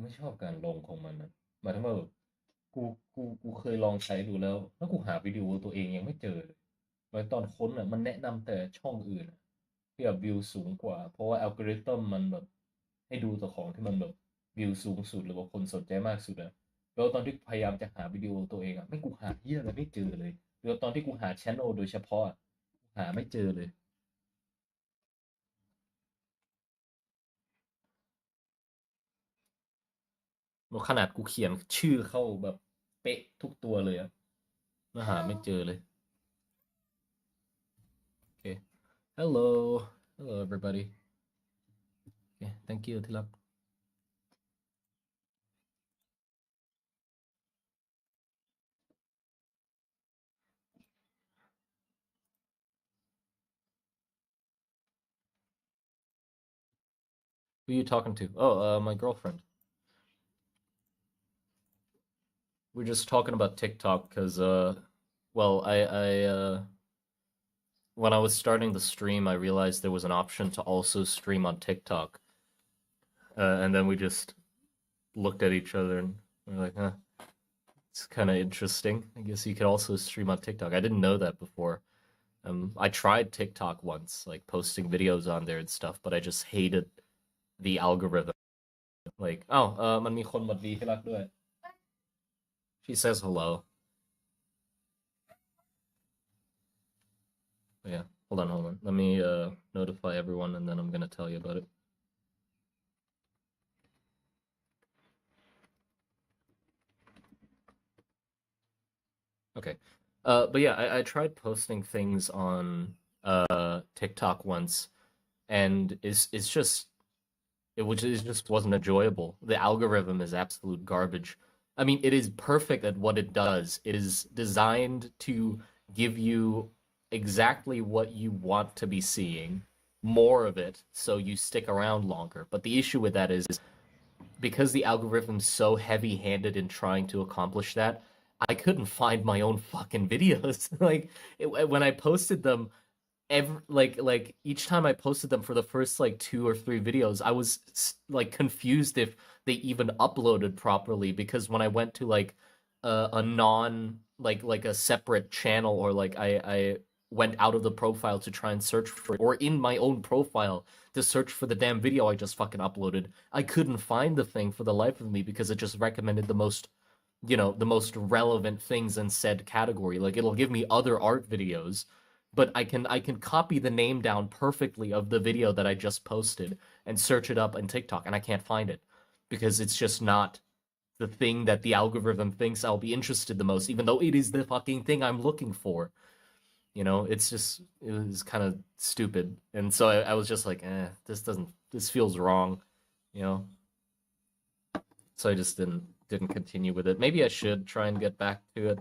ไม่ชอบการลงของมันนะหมายถึงว่าแบบกูเคยลองใช้ดูแล้วกูหาวิดีโอตัวเองยังไม่เจอเลยแล้วตอนค้นอ่ะมันแนะนำแต่ช่องอื่นอะที่แบบวิวสูงกว่าเพราะว่าอัลกอริทึมมันแบบให้ดูแต่ของที่มันแบบวิวสูงสุดหรือว่าคนสนใจมากสุดอะแล้วตอนที่พยายามจะหาวิดีโอตัวเองอ่ะไม่กูหาเหี้ยอะไรไม่เจอเลยแล้วตอนที่กูหาช n น e l โดยเฉพาะอะหาไม่เจอเลยแล้วขนาดกูเขียนชื่อเข้าแบบเป๊ะทุกตัวเลยอะแล้วหาไม่เจอเลยโอเค Hello. Hello, everybody. Okay, thank you, Tilak. Who are you talking to? Oh, my girlfriend. We're just talking about TikTok because, well, when I was starting the stream, I realized there was an option to also stream on TikTok. And then we just looked at each other and we're like, huh, it's kind of interesting. I guess you could also stream on TikTok. I didn't know that before. I tried TikTok once, like posting videos on there and stuff, but I just hated the algorithm. Like, oh, มันมีคนหวัดดีที่รักด้วย She says hello. But yeah, hold on. Let me notify everyone and then I'm gonna tell you about it. Okay. But yeah, I tried posting things on TikTok once, and it's just it just wasn't enjoyable. The algorithm is absolute garbage. I mean, it is perfect at what it does. It is designed to give you exactly what you want to be seeing, more of it, so you stick around longer. But the issue with that is because the algorithm's so heavy-handed in trying to accomplish that, I couldn't find my own fucking videos. When I posted them, like each time I posted them for the first like two or three videos, I was like confused if they even uploaded properly because when I went to like a non like a separate channel or like I went out of the profile to try and search for it or in my own profile to search for the damn video I just fucking uploaded, I couldn't find the thing for the life of me because it just recommended the most the most relevant things in said category. Like it'll give me other art videos, but I can copy the name down perfectly of the video that I just posted and search it up on TikTok and I can't find it because it's just not the thing that the algorithm thinks I'll be interested the most, even though it is the fucking thing I'm looking for. It was kind of stupid. And so I was just like, this feels wrong, you know? So I just didn't continue with it. Maybe I should try and get back to it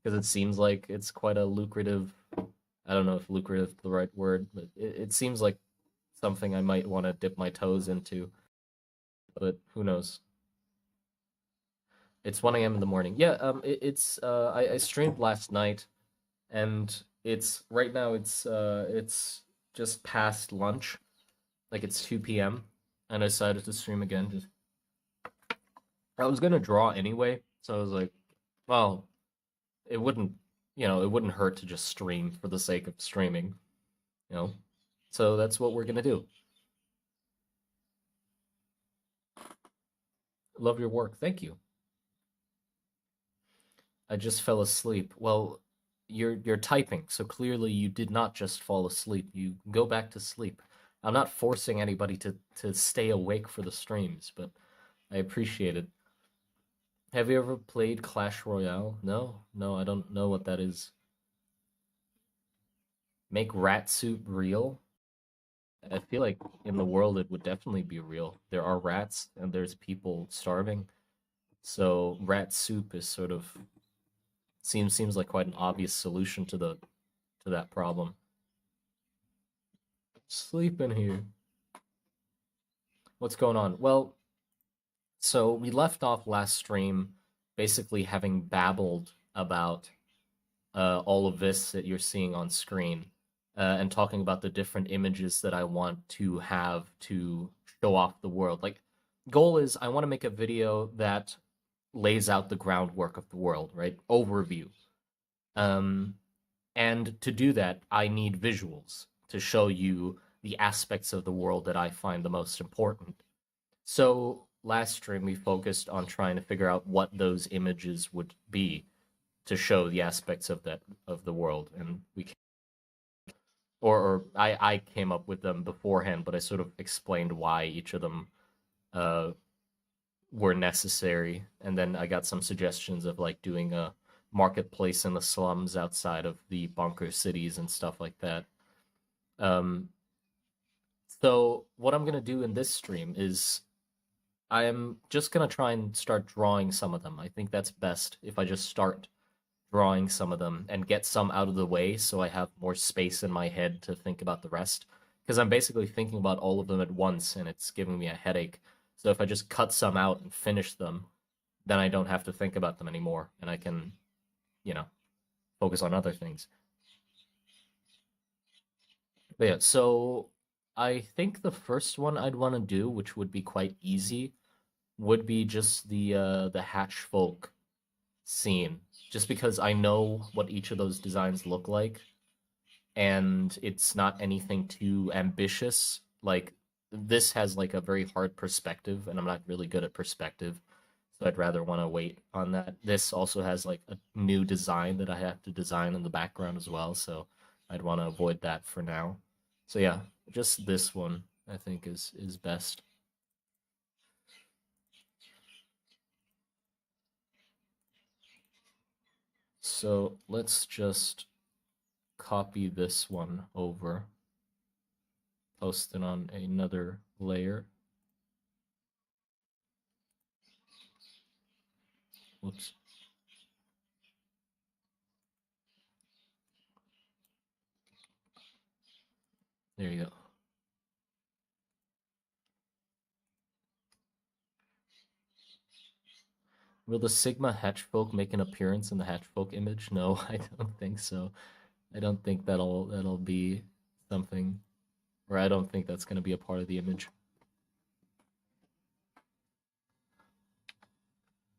because it seems like it's quite a lucrative. I don't know if lucrative is the right word, but it seems like something I might want to dip my toes into. But who knows? It's 1 a.m. in the morning. Yeah, I streamed last night, and it's right now it's just past lunch, like it's 2 p.m. and I decided to stream again. Just I was gonna draw anyway, so I was like, well, it wouldn't, it wouldn't hurt to just stream for the sake of streaming, you know. So that's what we're gonna do. Love your work. Thank you. I just fell asleep. Well, you're typing, so clearly you did not just fall asleep. You go back to sleep. I'm not forcing anybody to stay awake for the streams, but I appreciate it. Have you ever played Clash Royale? No, no, I don't know what that is. Make rat soup real? I feel like in the world it would definitely be real. There are rats and there's people starving. So rat soup is sort of seems like quite an obvious solution to that problem. Sleep in here. What's going on? Well, so we left off last stream basically having babbled about all of this that you're seeing on screen and talking about the different images that I want to have to show off the world. Like goal is I want to make a video that lays out the groundwork of the world, right? Overview. Um, and to do that, I need visuals to show you the aspects of the world that I find the most important. So last stream we focused on trying to figure out what those images would be to show the aspects of that of the world, and or I came up with them beforehand, but I sort of explained why each of them uh were necessary, and then I got some suggestions of like doing a marketplace in the slums outside of the bunker cities and stuff like that. Um, so what I'm gonna do in this stream is I am just gonna try and start drawing some of them. I think that's best if I just start drawing some of them and get some out of the way so I have more space in my head to think about the rest. Because I'm basically thinking about all of them at once and it's giving me a headache. So if I just cut some out and finish them, then I don't have to think about them anymore and I can, you know, focus on other things. But yeah, so I think the first one I'd want to do, which would be quite easy, would be just the hatch folk scene. Just because I know what each of those designs look like and it's not anything too ambitious. Like this has like a very hard perspective, and I'm not really good at perspective, so I'd rather want to wait on that. This also has like a new design that I have to design in the background as well, so I'd want to avoid that for now. So yeah, just this one I think is best. So let's just copy this one over, post it on another layer. Whoops. There you go. Will the Sigma Hatchfolk make an appearance in the Hatchfolk image? No, I don't think so. I don't think that'll be something, or I don't think that's going to be a part of the image.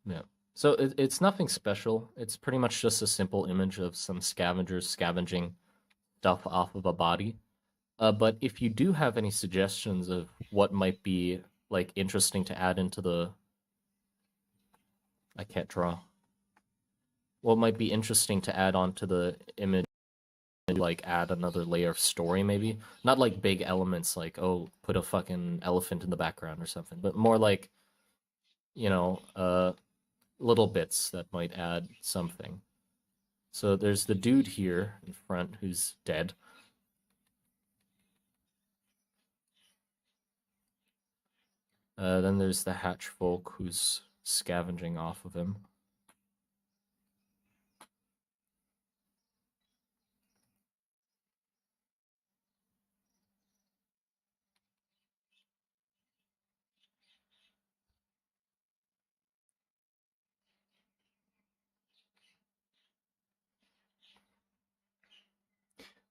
Yeah. So it's nothing special. It's pretty much just a simple image of some scavengers scavenging stuff off of a body. But if you do have any suggestions of what might be like interesting to add into the, I can't draw. What might be interesting to add onto the image, like add another layer of story, maybe not like big elements like, oh, put a fucking elephant in the background or something, but more like, you know, little bits that might add something. So there's the dude here in front who's dead. Then there's the hatch folk who's scavenging off of him.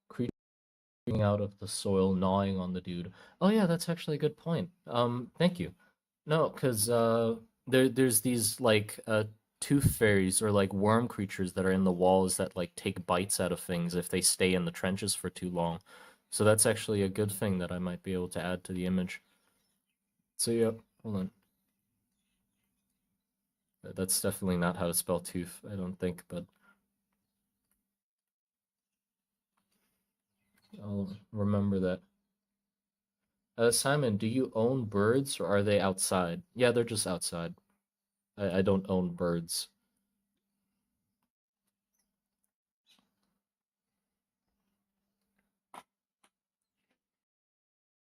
Creature out of the soil, gnawing on the dude. Oh yeah, that's actually a good point. Thank you. No, because there's these like tooth fairies or like worm creatures that are in the walls that like take bites out of things if they stay in the trenches for too long. So that's actually a good thing that I might be able to add to the image. So yeah, hold on. That's definitely not how to spell tooth, I don't think, but I'll remember that. Simon, do you own birds or are they outside? Yeah, they're just outside. I don't own birds.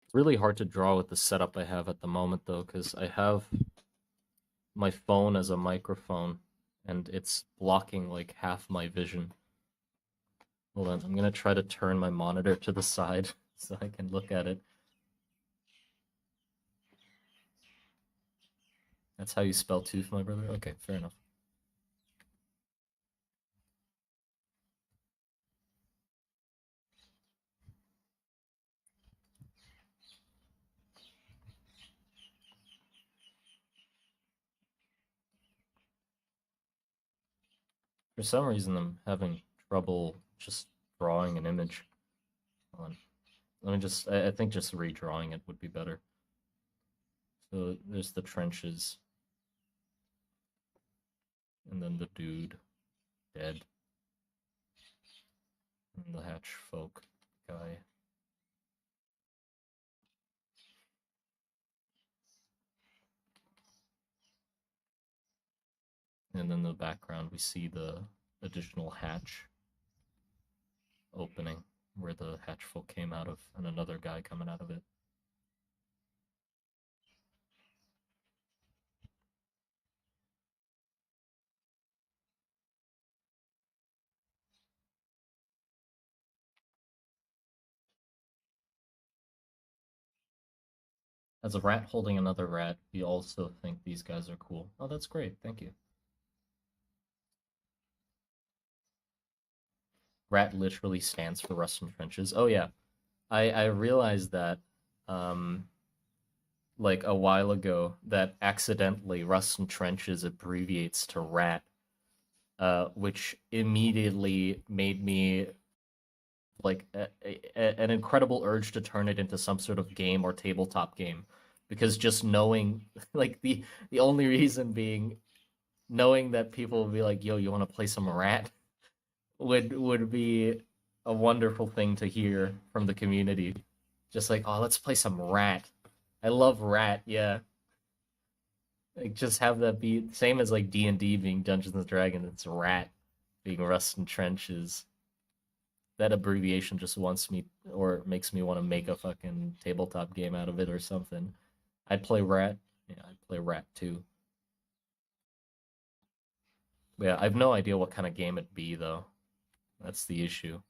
It's really hard to draw with the setup I have at the moment, though, because I have my phone as a microphone and it's blocking like half my vision. Hold on, I'm gonna try to turn my monitor to the side so I can look at it. That's how you spell tooth, my brother? Okay, fair enough. For some reason, I'm having trouble just drawing an image. Hold on. Let me just, I think just redrawing it would be better. So there's the trenches, and then the dude dead, and the hatch folk guy. And then in the background, we see the additional hatch opening where the hatch folk came out of, and another guy coming out of it. As a rat holding another rat, we also think these guys are cool. Oh, that's great. Thank you. Rat literally stands for Rustin Trenches. Oh yeah, I realized that um like a while ago that accidentally Rustin Trenches abbreviates to rat, which immediately made me like an incredible urge to turn it into some sort of game or tabletop game, because just knowing like the only reason being knowing that people will be like, "Yo, you want to play some rat?" would be a wonderful thing to hear from the community. Just like, "Oh, let's play some rat." I love rat. Yeah, like just have that be same as like D&D being Dungeons and Dragons. It's rat being Rust and Trenches. That abbreviation just wants me or makes me want to make a fucking tabletop game out of it or something. I'd play rat. Yeah, I'd play rat too. But yeah, I have no idea what kind of game it'd be though. That's the issue.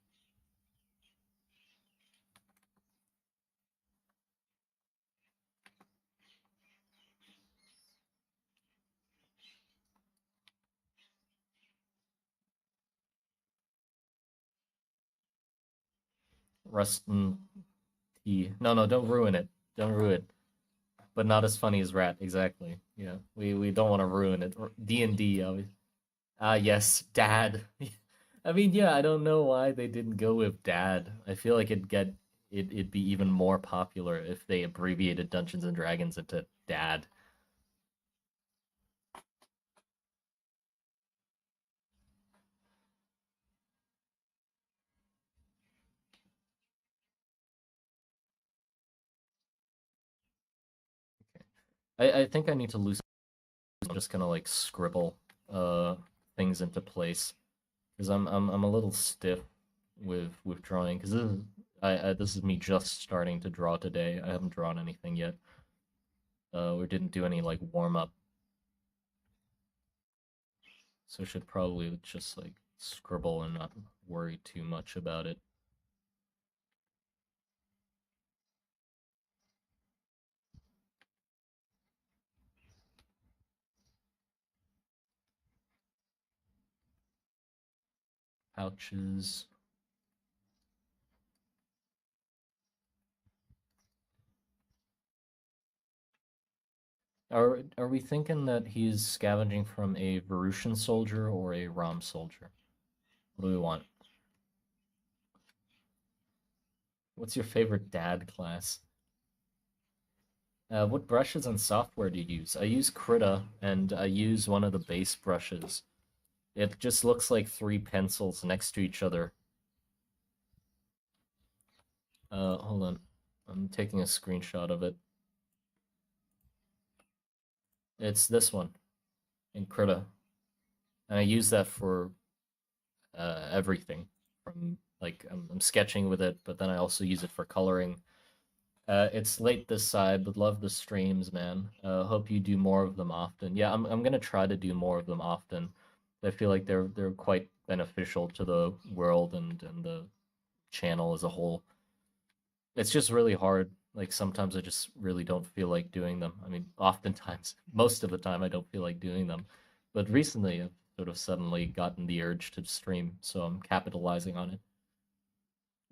Rust and T. No, no, don't ruin it. Don't ruin it. But not as funny as rat. Exactly. Yeah, we don't want to ruin it. D&D. Ah, yes, dad. I mean, yeah, I don't know why they didn't go with dad. I feel like it'd be even more popular if they abbreviated Dungeons and Dragons into dad. I think I need to lose. I'm just gonna like scribble uh things into place because I'm a little stiff with drawing because this is me just starting to draw today. I haven't drawn anything yet. We didn't do any like warm up, so I should probably just like scribble and not worry too much about it. Pouches. Are we thinking that he's scavenging from a Varusian soldier or a Rom soldier? What do we want? What's your favorite dad class? What brushes and software do you use? I use Krita, and I use one of the base brushes. It just looks like three pencils next to each other. Hold on. I'm taking a screenshot of it. It's this one in Krita. And I use that for everything. From like I'm sketching with it, but then I also use it for coloring. It's late this side, but love the streams, man. Hope you do more of them often. Yeah, I'm gonna try to do more of them often. I feel like they're quite beneficial to the world and the channel as a whole. It's just really hard. Like sometimes I just really don't feel like doing them. I mean, oftentimes, most of the time, I don't feel like doing them. But recently, I've sort of suddenly gotten the urge to stream, so I'm capitalizing on it.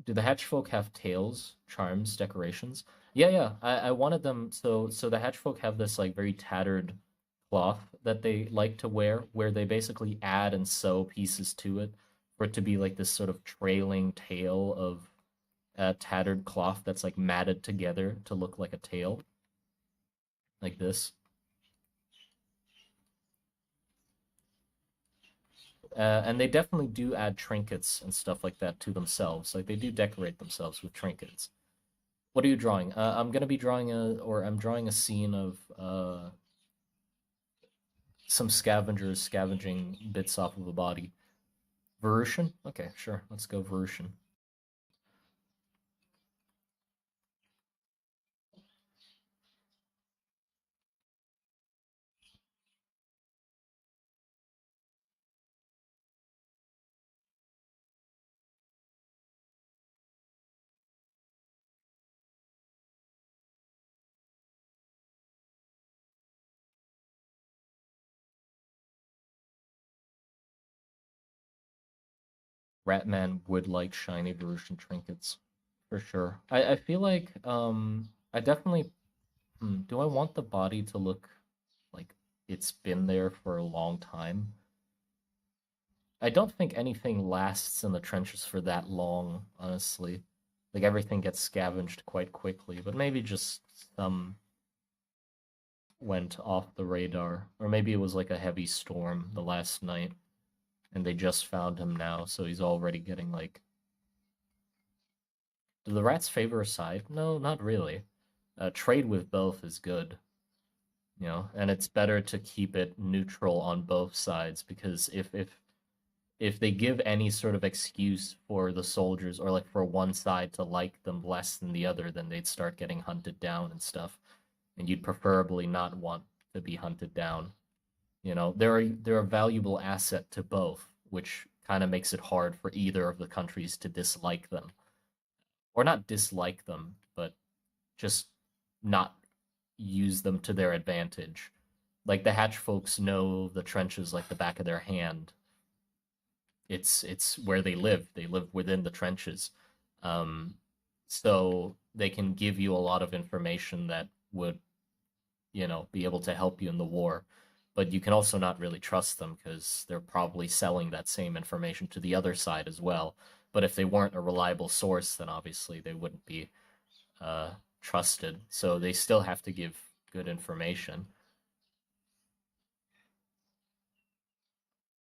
Do the hatch folk have tails, charms, decorations? Yeah, yeah. I wanted them so the hatch folk have this like very tattered cloth that they like to wear, where they basically add and sew pieces to it for it to be like this sort of trailing tail of tattered cloth that's like matted together to look like a tail, like this. And they definitely do add trinkets and stuff like that to themselves. Like they do decorate themselves with trinkets. What are you drawing? I'm gonna be drawing I'm drawing a scene of some scavengers scavenging bits off of a body. Version? Okay, sure. Let's go version. Ratman would like shiny version trinkets for sure. I feel like I definitely do I want the body to look like it's been there for a long time? I don't think anything lasts in the trenches for that long, honestly. Like everything gets scavenged quite quickly, but maybe just some went off the radar. Or maybe it was like a heavy storm the last night and they just found him now, so he's already getting like. Do the rats favor a side? No, not really. Trade with both is good, and it's better to keep it neutral on both sides because if they give any sort of excuse for the soldiers or like for one side to like them less than the other, then they'd start getting hunted down and stuff. And you'd preferably not want to be hunted down. They're a valuable asset to both, which kind of makes it hard for either of the countries to dislike them. Or not dislike them, but just not use them to their advantage. Like the Hatch folks know the trenches like the back of their hand. It's where they live. They live within the trenches. Um, so they can give you a lot of information that would, be able to help you in the war. But you can also not really trust them because they're probably selling that same information to the other side as well. But if they weren't a reliable source, then obviously they wouldn't be uh, trusted. So they still have to give good information.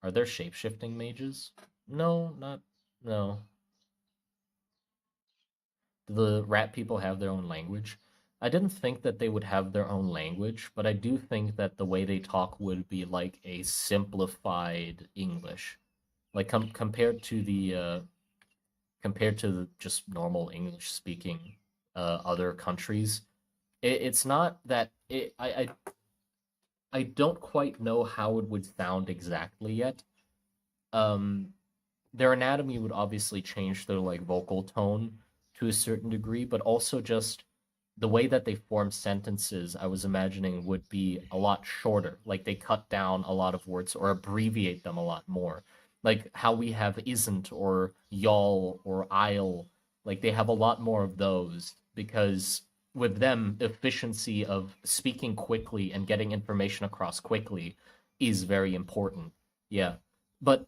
Are there shape-shifting mages? No, not no. Do the rat people have their own language? I didn't think that they would have their own language, but I do think that the way they talk would be like a simplified English. Like compared to the just normal English speaking other countries. It's not that I don't quite know how it would sound exactly yet. Um, their anatomy would obviously change their like vocal tone to a certain degree, but also just the way that they form sentences, I was imagining would be a lot shorter. Like they cut down a lot of words or abbreviate them a lot more. Like how we have isn't or y'all or I'll. Like they have a lot more of those because with them, efficiency of speaking quickly and getting information across quickly is very important. Yeah. But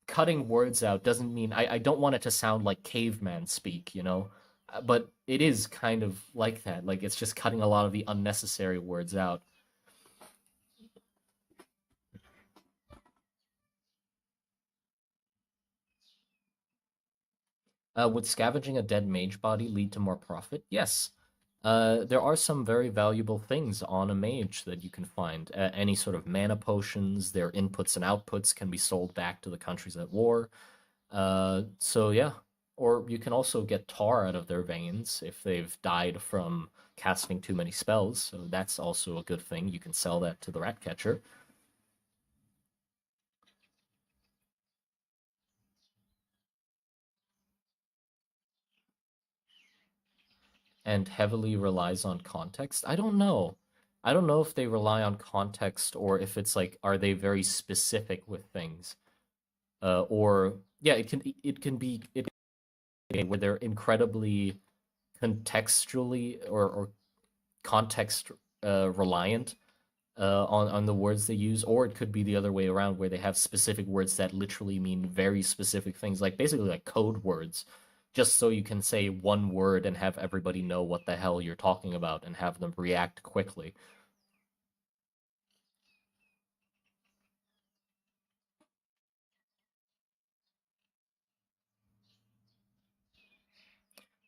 cutting words out doesn't mean I don't want it to sound like caveman speak. But it is kind of like that. Like it's just cutting a lot of the unnecessary words out. Would scavenging a dead mage body lead to more profit? Yes. There are some very valuable things on a mage that you can find. Any sort of mana potions, their inputs and outputs can be sold back to the countries at war. So yeah, or you can also get tar out of their veins if they've died from casting too many spells. So that's also a good thing. You can sell that to the rat catcher. And heavily relies on context. I don't know. I don't know if they rely on context or if it's like are they very specific with things. Or yeah, it can be where they're incredibly contextually or context reliant on the words they use, or it could be the other way around, where they have specific words that literally mean very specific things, like basically like code words, just so you can say one word and have everybody know what the hell you're talking about and have them react quickly.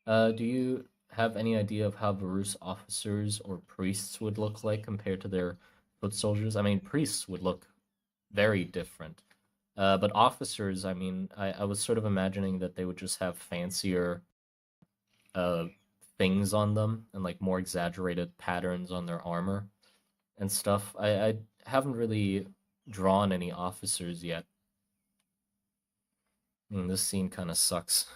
Do you have any idea of how Varus officers or priests would look like compared to their foot soldiers? I mean, priests would look very different. But officers, I mean, I was sort of imagining that they would just have fancier uh, things on them and like more exaggerated patterns on their armor and stuff. I haven't really drawn any officers yet. This scene kind of sucks.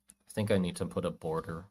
I think I need to put a border.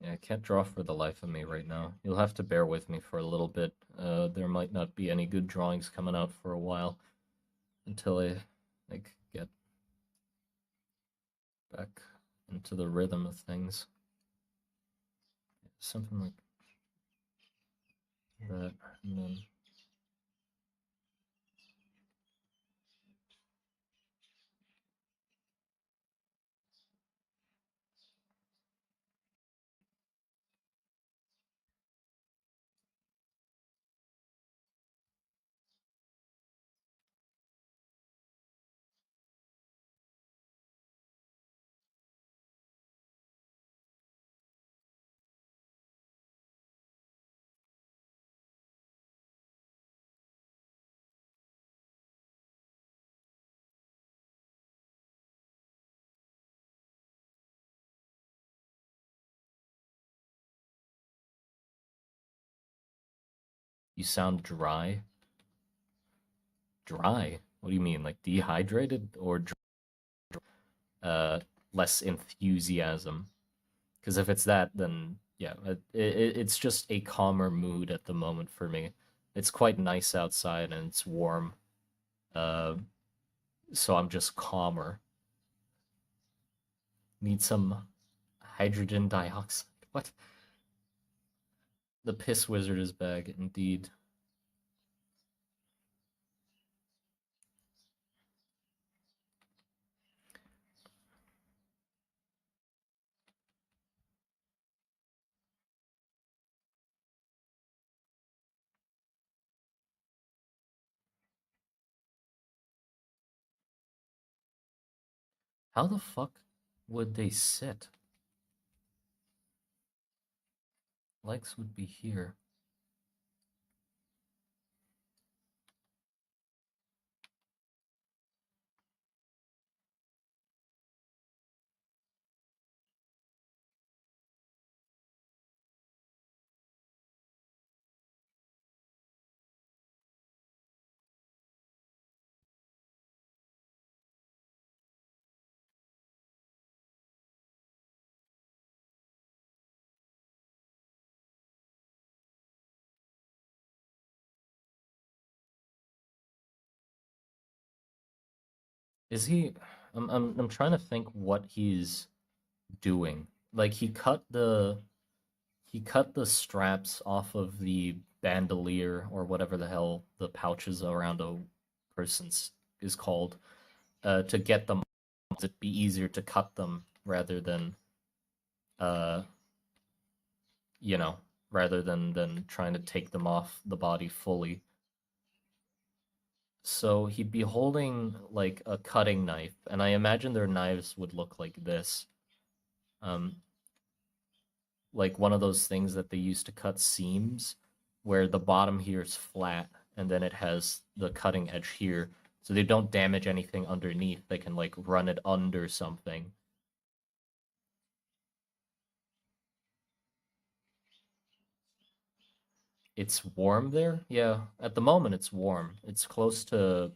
Yeah, I can't draw for the life of me right now. You'll have to bear with me for a little bit. There might not be any good drawings coming out for a while until I like get back into the rhythm of things. Something like that, and then you sound dry. Dry? What do you mean? Like dehydrated or uh less enthusiasm? Because if it's that, then yeah, it's just a calmer mood at the moment for me. It's quite nice outside and it's warm. Uh, so I'm just calmer. Need some hydrogen dioxide. What? The piss wizard is back, indeed. How the fuck would they sit? Legs would be here. Is he? I'm trying to think what he's doing. Like he cut the straps off of the bandolier or whatever the hell the pouches around a person's is called, to get them. It'd be easier to cut them rather than uh you know rather than trying to take them off the body fully. So he'd be holding like a cutting knife, and I imagine their knives would look like this. Um, like one of those things that they use to cut seams, where the bottom here is flat and then it has the cutting edge here. So they don't damage anything underneath. They can like run it under something. It's warm there? Yeah, at the moment it's warm. It's close to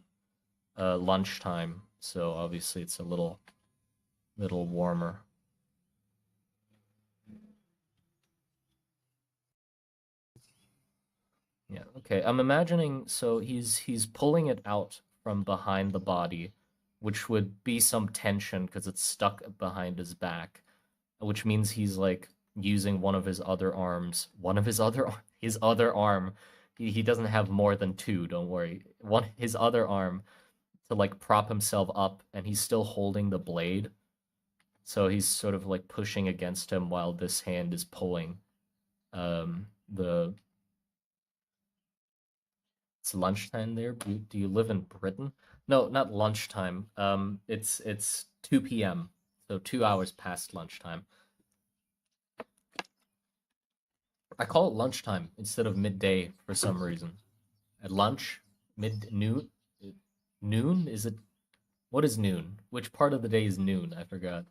lunchtime, so obviously it's a little warmer. Yeah, okay. I'm imagining so he's pulling it out from behind the body, which would be some tension because it's stuck behind his back, which means he's like using one of his other arms, one of his other arm. He doesn't have more than two, don't worry. One his other arm to like prop himself up and he's still holding the blade. So he's sort of like pushing against him while this hand is pulling. The It's lunchtime there. Do you live in Britain? No, not lunchtime. It's 2 p.m. So 2 hours past lunchtime. I call it lunchtime instead of midday for some reason. At lunch, mid noon, noon is it? What is noon? Which part of the day is noon? I forgot.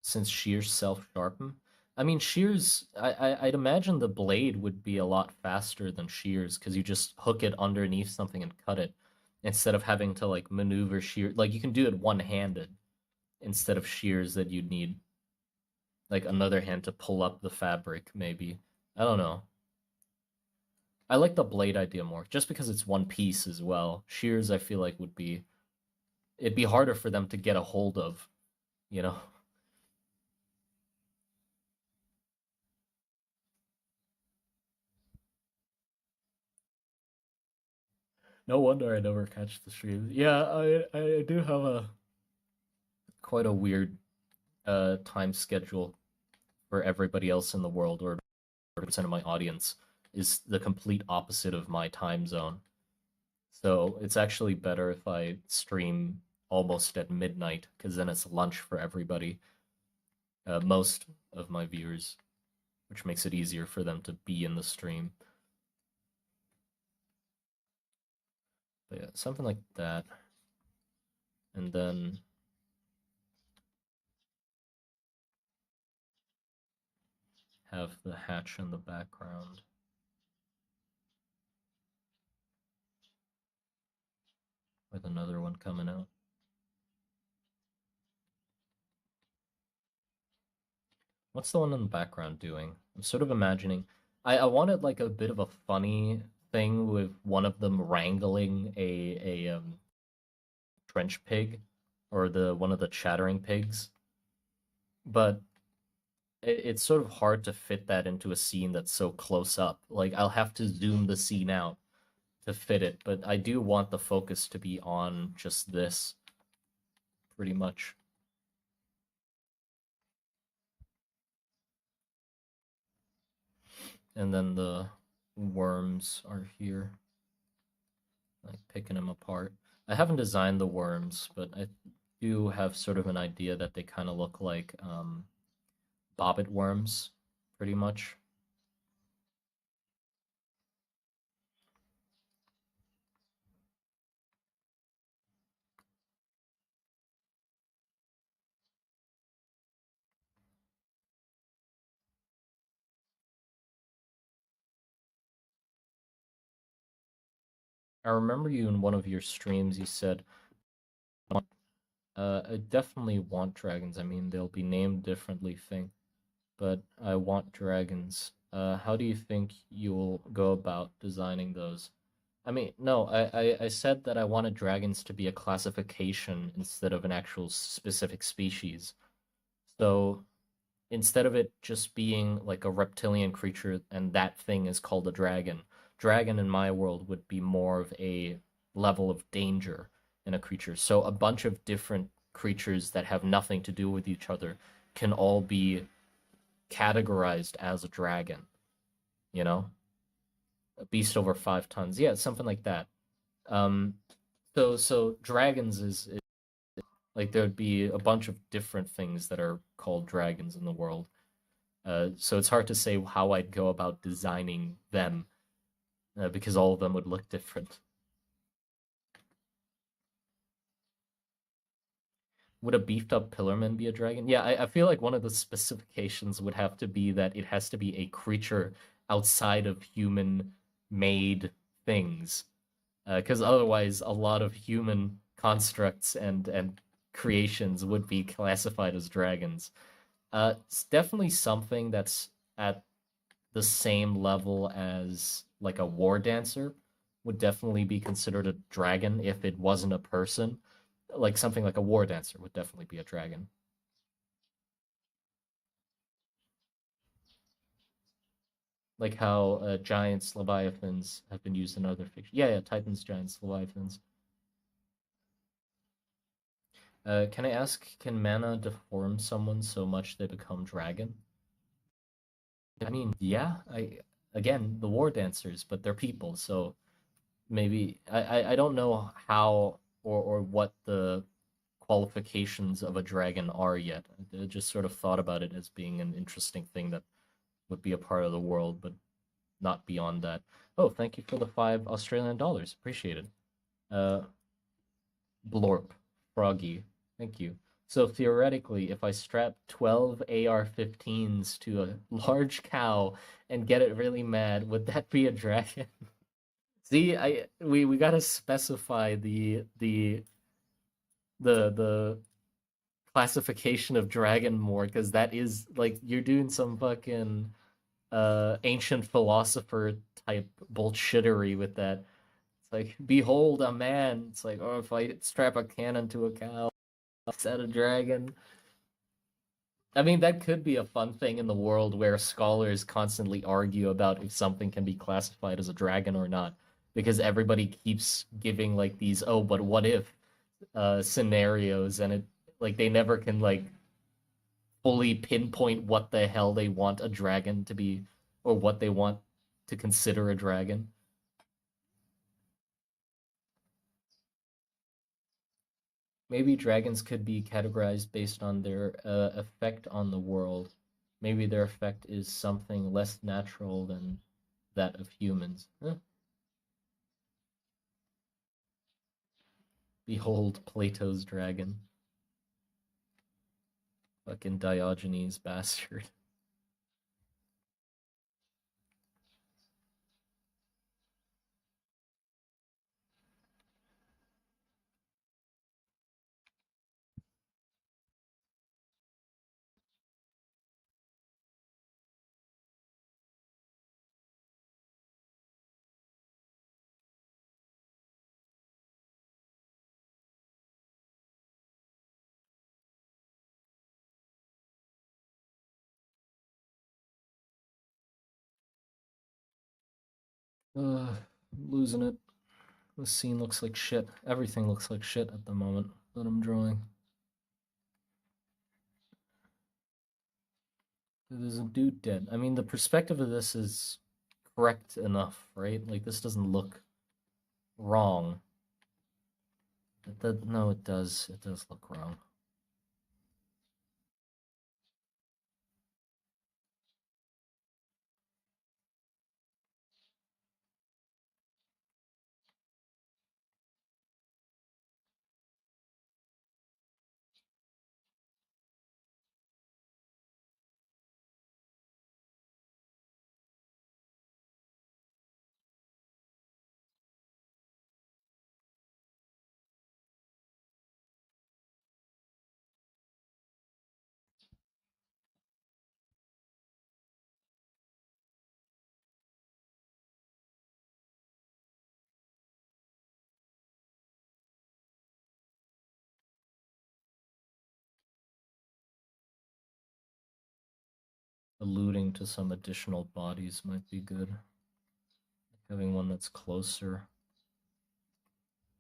Since shears self-sharpen. I mean, shears. I'd imagine the blade would be a lot faster than shears because you just hook it underneath something and cut it instead of having to like maneuver shear. Like you can do it one-handed instead of shears that you'd need like another hand to pull up the fabric. Maybe I don't know. I like the blade idea more just because it's one piece as well. Shears, I feel like would be it'd be harder for them to get a hold of. You know. No wonder I never catch the streams. Yeah, I do have a quite a weird time schedule for everybody else in the world, or 100% of my audience is the complete opposite of my time zone. So it's actually better if I stream almost at midnight because then it's lunch for everybody, most of my viewers, which makes it easier for them to be in the stream. But yeah, something like that. And then have the hatch in the background with another one coming out. What's the one in the background doing? I'm sort of imagining. I wanted like a bit of a funny thing with one of them wrangling a French pig, or the one of the chattering pigs, but it's sort of hard to fit that into a scene that's so close up. Like I'll have to zoom the scene out to fit it, but I do want the focus to be on just this, pretty much. And then the worms are here, like picking them apart. I haven't designed the worms, but I do have sort of an idea that they kind of look like bobbit worms, pretty much. I remember you in one of your streams, you said, I definitely want dragons. I mean, they'll be named differently, thing, but I want dragons. How do you think you'll go about designing those? I mean, no, I said that I wanted dragons to be a classification instead of an actual specific species. So instead of it just being like a reptilian creature and that thing is called a dragon, dragon in my world would be more of a level of danger in a creature. So a bunch of different creatures that have nothing to do with each other can all be categorized as a dragon, you know? A beast over 5 tons. Yeah, something like that. Um, so dragons is Like there'd be a bunch of different things that are called dragons in the world. So it's hard to say how I'd go about designing them because all of them would look different. Would a beefed up pillarman be a dragon? Yeah, I feel like one of the specifications would have to be that it has to be a creature outside of human made things. Because otherwise, a lot of human constructs and creations would be classified as dragons. It's definitely something that's at the same level as like a war dancer would definitely be considered a dragon if it wasn't a person. Like something like a war dancer would definitely be a dragon. Like how giants, leviathans have been used in other fiction. Yeah, yeah, titans, giants, leviathans. Can I ask, can mana deform someone so much they become dragon? I mean, yeah, I again the war dancers, but they're people, so maybe I don't know how or what the qualifications of a dragon are yet. I just sort of thought about it as being an interesting thing that would be a part of the world, but not beyond that. Oh, thank you for the $5 Australian. Appreciate it. Uh, Blorp, Froggy, thank you. So theoretically, if I strap 12 AR-15s to a large cow and get it really mad, would that be a dragon? See, we gotta specify the classification of dragon more because that is like you're doing some fucking ancient philosopher type bullshittery with that. It's like, behold a man. It's like, oh, if I strap a cannon to a cow, is that a dragon? I mean, that could be a fun thing in the world where scholars constantly argue about if something can be classified as a dragon or not, because everybody keeps giving like these, oh, but what if scenarios, and it like they never can like fully pinpoint what the hell they want a dragon to be or what they want to consider a dragon. Maybe dragons could be categorized based on their effect on the world. Maybe their effect is something less natural than that of humans. Huh. Behold Plato's dragon. Fucking Diogenes bastard. I'm losing it. The scene looks like shit. Everything looks like shit at the moment that I'm drawing. There's a dude dead. I mean, the perspective of this is correct enough, right? Like, this doesn't look wrong. No, it does. It does look wrong. Alluding to some additional bodies might be good. Having one that's closer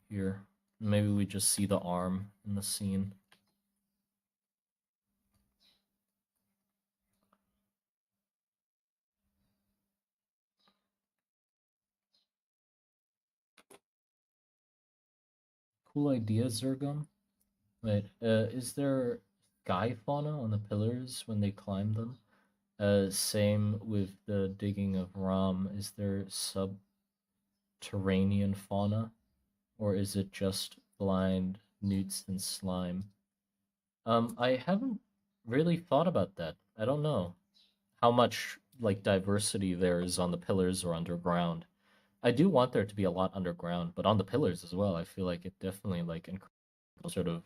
here. Maybe we just see the arm in the scene. Cool idea, Zergum. Wait, is there sky fauna on the pillars when they climb them? Same with the digging of Ram. Is there subterranean fauna, or is it just blind newts and slime? I haven't really thought about that. I don't know how much like diversity there is on the pillars or underground. I do want there to be a lot underground, but on the pillars as well. I feel like it definitely like sort of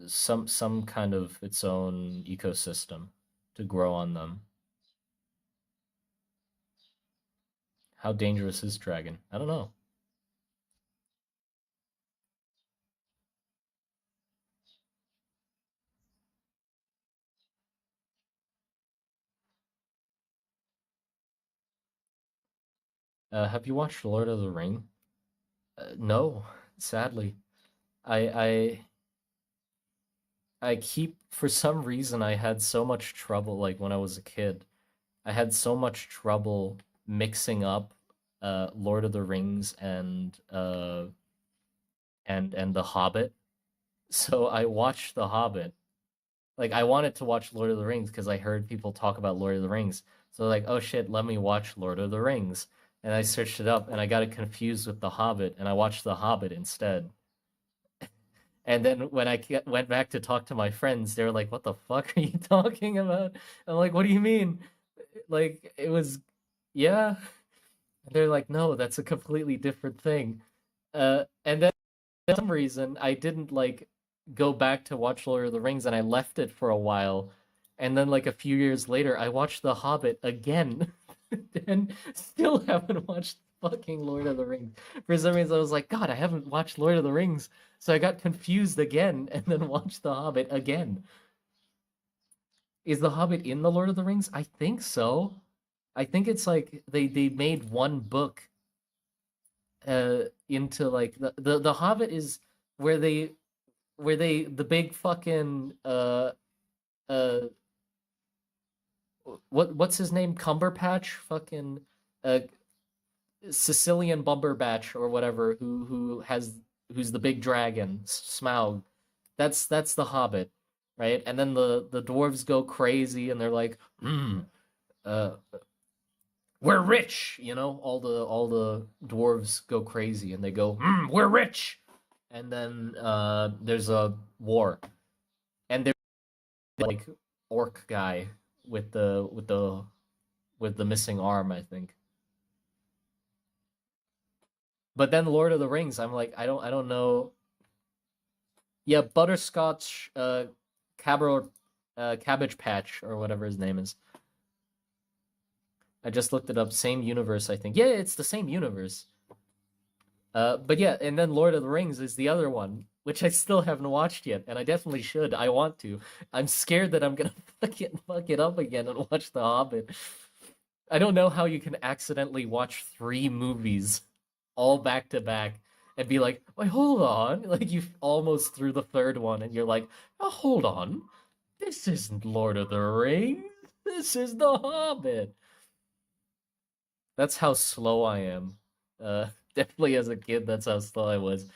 some kind of its own ecosystem to grow on them. How dangerous is dragon? I don't know. Have you watched Lord of the Ring? No, sadly. I I keep for some reason I had so much trouble like when I was a kid. I had so much trouble mixing up Lord of the Rings and The Hobbit. So I watched The Hobbit. Like I wanted to watch Lord of the Rings because I heard people talk about Lord of the Rings. So like, oh shit, let me watch Lord of the Rings. And I searched it up and I got it confused with The Hobbit and I watched The Hobbit instead. And then when went back to talk to my friends, they were like, "What the fuck are you talking about?" I'm like, "What do you mean?" Like it was, yeah. And they're like, "No, that's a completely different thing." And then for some reason, I didn't like go back to watch Lord of the Rings, and I left it for a while. And then like a few years later, I watched The Hobbit again, and still haven't watched fucking Lord of the Rings. For some reason, I was like, God, I haven't watched Lord of the Rings. So I got confused again and then watched The Hobbit again. Is The Hobbit in the Lord of the Rings? I think so. I think it's like they made one book into like the Hobbit is where they the big fucking uh what's his name, Cumberpatch, fucking uh Sicilian Bumberbatch or whatever, who's the big dragon, Smaug. That's the Hobbit, right? And then the dwarves go crazy and they're like, uh, we're rich, you know. All the dwarves go crazy and they go, we're rich. And then there's a war, and there's like orc guy with the missing arm, I think. But then Lord of the Rings, I'm like, I don't know. Yeah, Butterscotch, Cabbage Patch or whatever his name is. I just looked it up. Same universe, I think. Yeah, it's the same universe. But yeah, and then Lord of the Rings is the other one, which I still haven't watched yet, and I definitely should. I want to. I'm scared that I'm gonna fuck it up again and watch The Hobbit. I don't know how you can accidentally watch three movies all back to back and be like, wait, hold on. Like you almost through the third one and you're like, oh, hold on. This isn't Lord of the Rings. This is The Hobbit. That's how slow I am. Definitely as a kid, that's how slow I was.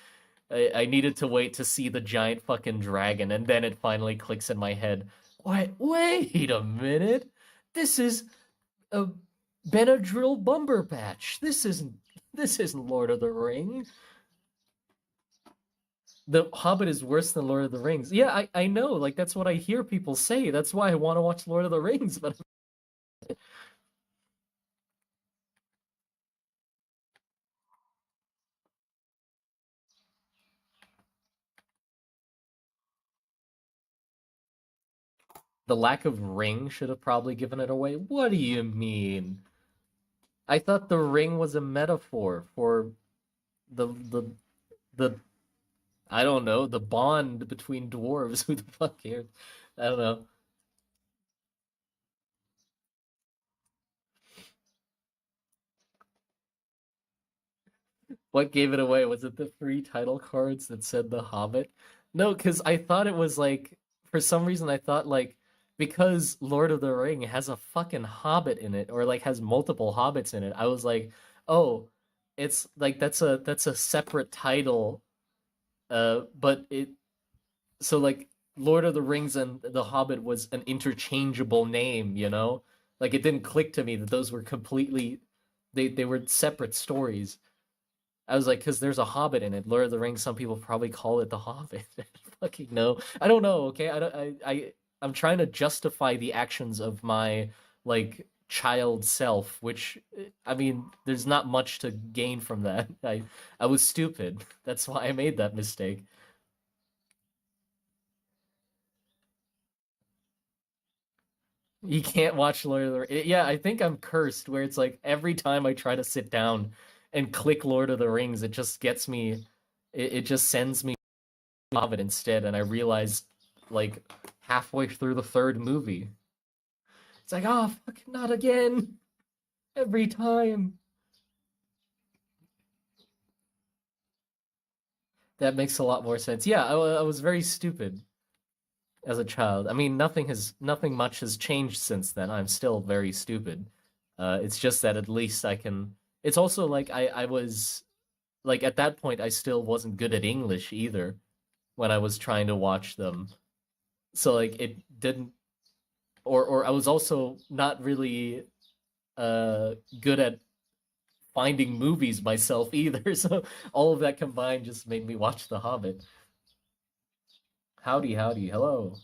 I needed to wait to see the giant fucking dragon, and then it finally clicks in my head. Wait a minute. This is a Benadryl Bumberbatch. This isn't Lord of the Rings. The Hobbit is worse than Lord of the Rings. Yeah, I know. Like that's what I hear people say. That's why I want to watch Lord of the Rings. But the lack of ring should have probably given it away. What do you mean? I thought the ring was a metaphor for the the I don't know, the bond between dwarves. Who the fuck cares? I don't know. What gave it away? Was it the three title cards that said The Hobbit? No, because I thought it was like, for some reason, I thought like, because Lord of the Ring has a fucking Hobbit in it, or like has multiple Hobbits in it, I was like, oh, it's like that's a separate title But it so like Lord of the Rings and The Hobbit was an interchangeable name, you know? Like it didn't click to me that those were completely they were separate stories. I was like, because there's a Hobbit in it. Lord of the Rings, some people probably call it the Hobbit. Fucking no. I don't know, okay? I don't I'm trying to justify the actions of my like child self, which I mean, there's not much to gain from that. I was stupid. That's why I made that mistake. You can't watch Lord of the Rings. Yeah, I think I'm cursed where it's like every time I try to sit down and click Lord of the Rings, it just gets me it just sends me Hobbit instead, and I realized like halfway through the third movie. It's like, oh fuck, not again. Every time. That makes a lot more sense. Yeah, I was very stupid as a child. I mean, nothing much has changed since then. I'm still very stupid. It's just that at least I can. It's also like I was like at that point I still wasn't good at English either when I was trying to watch them. So like it didn't, or I was also not really good at finding movies myself either. So all of that combined just made me watch The Hobbit. Howdy, howdy, hello.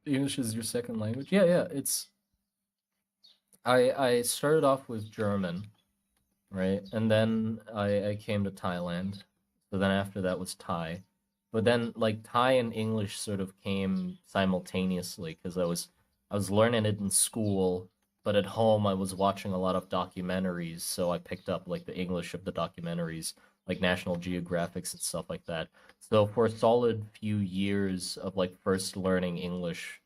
English is your second language? Yeah, yeah. It's I started off with German, right? And then I came to Thailand. So then after that was Thai. But then like Thai and English sort of came simultaneously because I was learning it in school, but at home I was watching a lot of documentaries, so I picked up like the English of the documentaries, like National Geographics and stuff like that. So for a solid few years of like first learning English,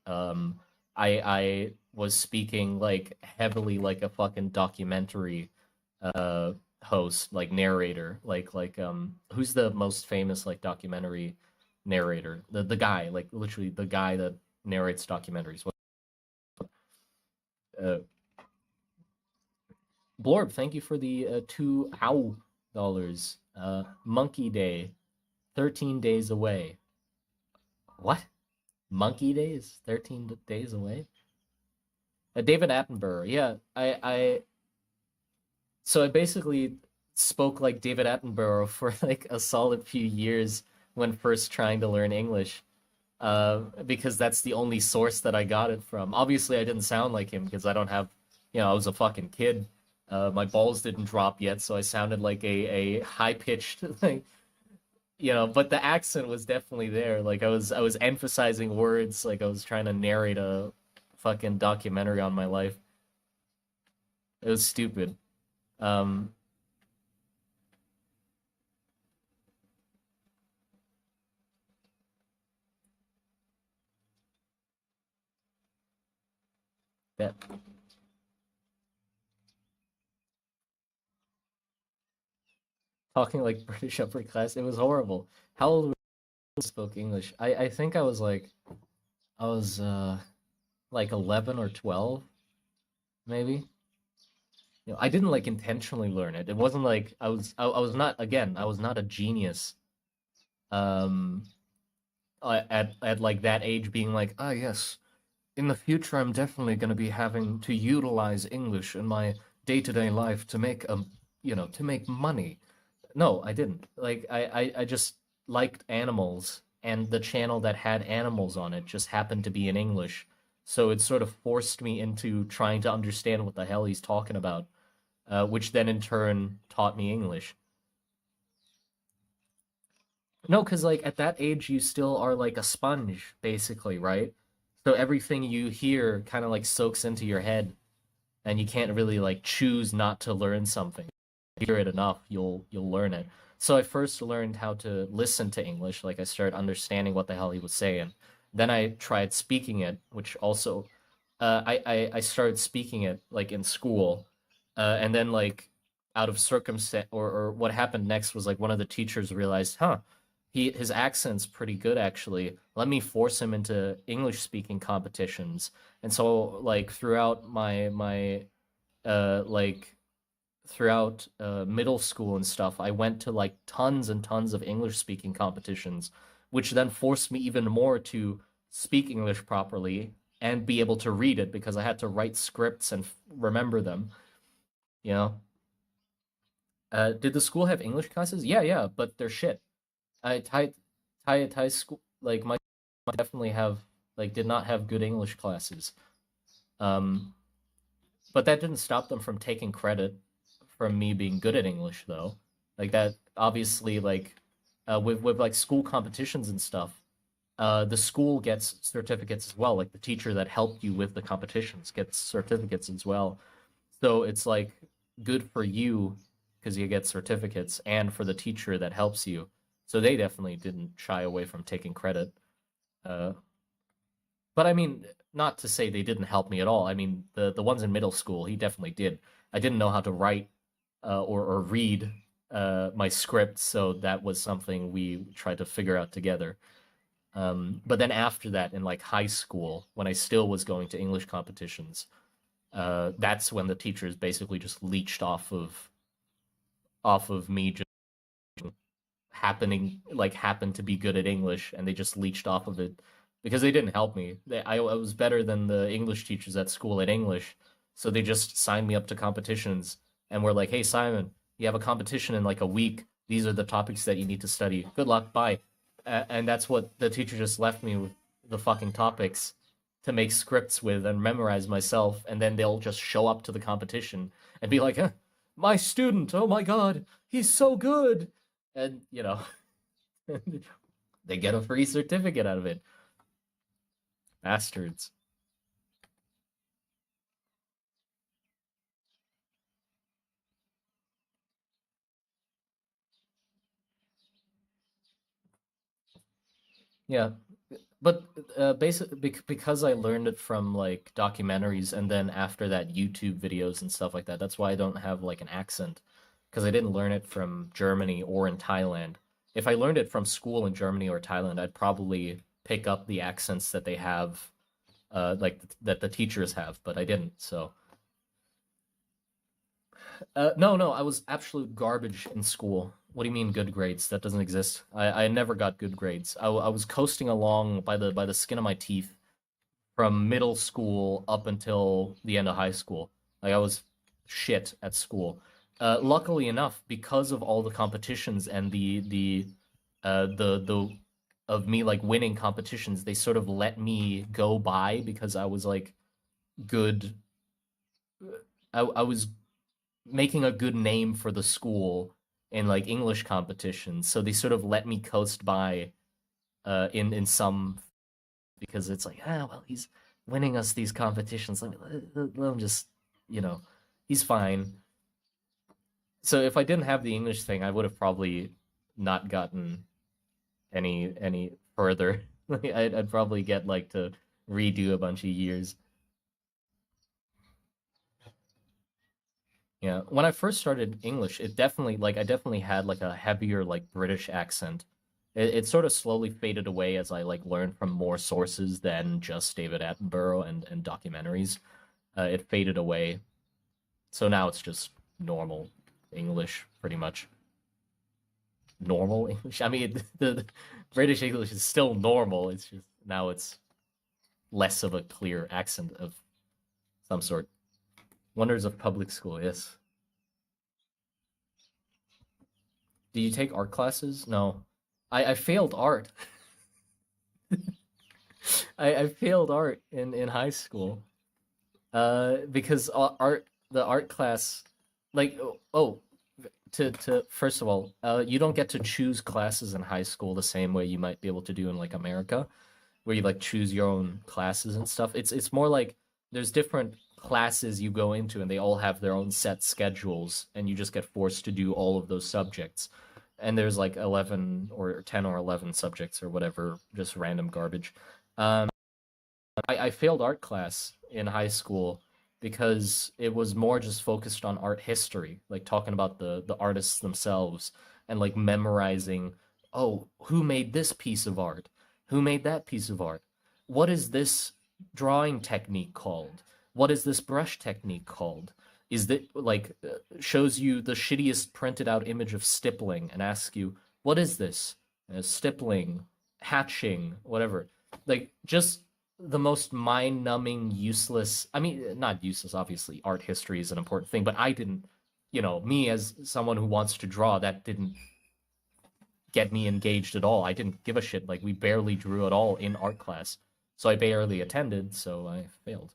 I was speaking like heavily like a fucking documentary uh host, like narrator, who's the most famous like documentary narrator? The guy, like literally the guy that narrates documentaries. Uh, Blorb, thank you for the $2 dollars. Monkey Day, 13 days away. What? Monkey Days, 13 days away? David Attenborough. Yeah, so I basically spoke like David Attenborough for like a solid few years when first trying to learn English, because that's the only source that I got it from. Obviously, I didn't sound like him because I don't have, I was a fucking kid. My balls didn't drop yet, so I sounded like a high pitched like, but the accent was definitely there. Like I was emphasizing words, like I was trying to narrate a fucking documentary on my life. It was stupid. Um, that talking like British upper class, it was horrible. How old were you spoke English? I think I was like 11 or 12 maybe. I didn't like intentionally learn it. It wasn't like I was not, again, I was not a genius um at like that age being like, ah, yes, in the future I'm definitely going to be having to utilize English in my day-to-day life to make to make money. No, I didn't. Like I just liked animals, and the channel that had animals on it just happened to be in English. So it sort of forced me into trying to understand what the hell he's talking about, which then in turn taught me English. No, because like at that age you still are like a sponge, basically, right? So everything you hear kind of like soaks into your head, and you can't really like choose not to learn something. If you hear it enough, you'll learn it. So I first learned how to listen to English, like I started understanding what the hell he was saying. Then I tried speaking it, which also I started speaking it like in school, and then like out of circumstance or what happened next was like one of the teachers realized, huh, his accent's pretty good actually. Let me force him into English speaking competitions. And so like throughout my like throughout middle school and stuff, I went to like tons and tons of English speaking competitions, which then forced me even more to speak English properly and be able to read it because I had to write scripts and remember them, you know? Did the school have English classes? Yeah, yeah, but they're shit. I Thai school like my definitely have like did not have good English classes. Um, but that didn't stop them from taking credit from me being good at English though. Like that obviously like with like school competitions and stuff, the school gets certificates as well. Like the teacher that helped you with the competitions gets certificates as well. So it's like good for you because you get certificates and for the teacher that helps you. So they definitely didn't shy away from taking credit. Uh, but I mean, not to say they didn't help me at all. I mean, the ones in middle school, he definitely did. I didn't know how to write or read my script, so that was something we tried to figure out together. But then after that, in like high school, when I still was going to English competitions, that's when the teachers basically just leached off of me just happened to be good at English, and they just leached off of it because they didn't help me. I was better than the English teachers at school at English, so they just signed me up to competitions and were like, "Hey Simon, you have a competition in like a week. These are the topics that you need to study. Good luck, bye." And that's what the teacher just left me with, the fucking topics to make scripts with and memorize myself, and then they'll just show up to the competition and be like, huh, "My student, oh my god, he's so good." And they get a free certificate out of it. Bastards. Yeah, but basically because I learned it from like documentaries and then after that YouTube videos and stuff like that. That's why I don't have like an accent because I didn't learn it from Germany or in Thailand. If I learned it from school in Germany or Thailand, I'd probably pick up the accents that they have, like that the teachers have, but I didn't. So no, no, I was absolute garbage in school. What do you mean good grades? That doesn't exist. I never got good grades. I was coasting along by the skin of my teeth from middle school up until the end of high school. Like I was shit at school. Luckily enough, because of all the competitions and the of me like winning competitions, they sort of let me go by because I was like good. I was making a good name for the school in like English competitions. So they sort of let me coast by in some because it's like, ah, well, he's winning us these competitions. Let him just, you know, he's fine. So if I didn't have the English thing, I would have probably not gotten any further. I'd probably get like to redo a bunch of years. Yeah, when I first started English, it definitely like I definitely had like a heavier like British accent. It sort of slowly faded away as I like learned from more sources than just David Attenborough and documentaries. It faded away, so now it's just normal English, pretty much normal English. I mean, the British English is still normal. It's just now it's less of a clear accent of some sort. Wonders of public school, yes. Do you take art classes? No. I failed art. I failed art in high school. Because art the art class like to first of all, you don't get to choose classes in high school the same way you might be able to do in like America, where you like choose your own classes and stuff. It's more like there's different classes you go into and they all have their own set schedules and you just get forced to do all of those subjects. And there's like 11 or 10 or 11 subjects or whatever, just random garbage. Um I failed art class in high school because it was more just focused on art history, like talking about the artists themselves and like memorizing, oh, who made this piece of art? Who made that piece of art? What is this drawing technique called? What is this brush technique called? Is that like shows you the shittiest printed out image of stippling and asks you, what is this? Stippling, hatching, whatever. Like just the most mind-numbing, useless. I mean, not useless, obviously. Art history is an important thing, but I didn't, me as someone who wants to draw, that didn't get me engaged at all. I didn't give a shit. Like we barely drew at all in art class, so I barely attended, so I failed.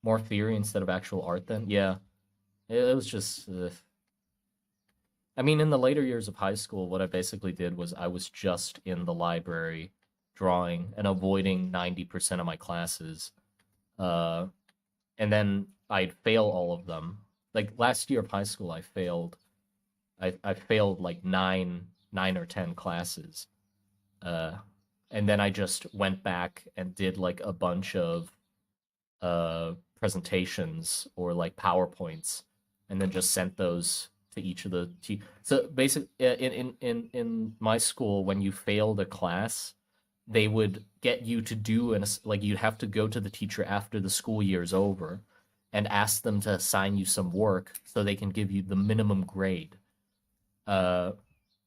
More theory instead of actual art. Then, yeah, it was just. I mean, in the later years of high school, what I basically did was I was just in the library drawing and avoiding 90% of my classes. Uh, and then I'd fail all of them. Like last year of high school, I failed like nine or 10 classes. Uh, and then I just went back and did like a bunch of presentations or like PowerPoints, and then just sent those to each of the so basically in my school, when you failed a class, they would get you to do and like you'd have to go to the teacher after the school year is over and ask them to assign you some work so they can give you the minimum grade. Uh,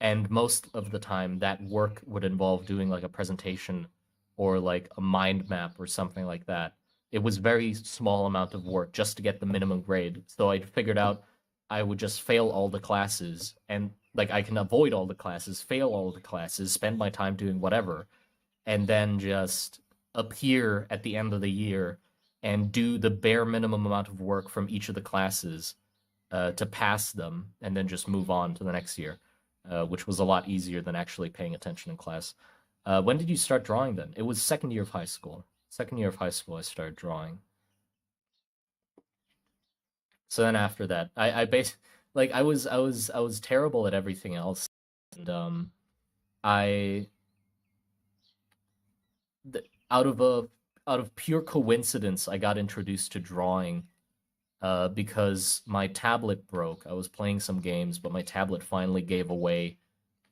and most of the time, that work would involve doing like a presentation or like a mind map or something like that. It was very small amount of work just to get the minimum grade. So I figured out I would just fail all the classes and like I can avoid all the classes, fail all the classes, spend my time doing whatever, and then just appear at the end of the year and do the bare minimum amount of work from each of the classes to pass them and then just move on to the next year, which was a lot easier than actually paying attention in class. When did you start drawing then? It was second year of high school. Second year of high school, I started drawing. So then after that, like I was terrible at everything else, and I out of a out of pure coincidence, I got introduced to drawing because my tablet broke. I was playing some games, but my tablet finally gave away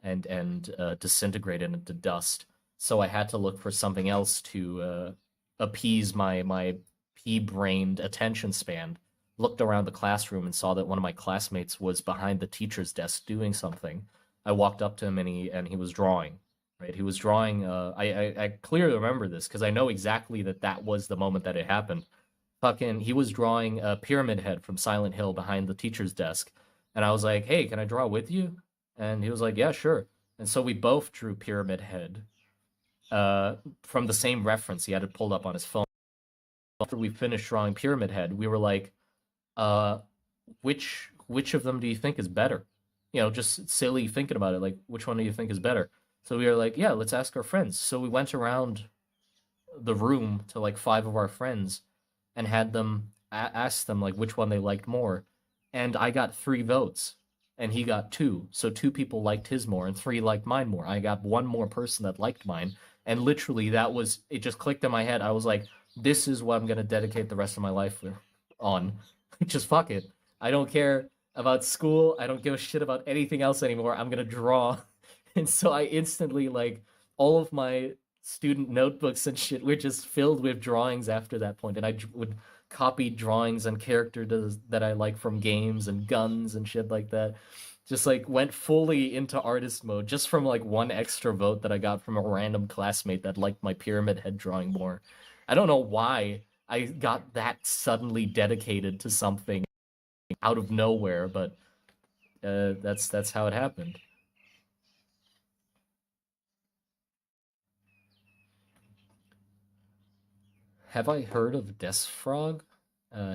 and disintegrated into dust. So I had to look for something else to appease my pea-brained attention span. Looked around the classroom and saw that one of my classmates was behind the teacher's desk doing something. I walked up to him and he was drawing. Right, he was drawing. I clearly remember this because I know exactly that was the moment that it happened. Fucking, he was drawing a Pyramid Head from Silent Hill behind the teacher's desk, and I was like, "Hey, can I draw with you?" And he was like, "Yeah, sure." And so we both drew Pyramid Head from the same reference. He had it pulled up on his phone. After we finished drawing Pyramid Head, we were like, uh, which of them do you think is better? Just silly thinking about it, like which one do you think is better? So we were like, yeah, let's ask our friends. So we went around the room to like five of our friends and had them ask them like which one they liked more. And I got three votes and he got two. So two people liked his more and three liked mine more. I got one more person that liked mine. And literally that was it just clicked in my head. I was like, this is what I'm gonna dedicate the rest of my life on. Just fuck it. I don't care about school. I don't give a shit about anything else anymore. I'm gonna draw. And so I instantly like all of my student notebooks and shit were just filled with drawings after that point, and I would copy drawings and characters that I like from games and guns and shit like that. Just like went fully into artist mode just from like one extra vote that I got from a random classmate that liked my Pyramid Head drawing more. I don't know why I got that suddenly dedicated to something out of nowhere, but that's how it happened. Have I heard of Frog?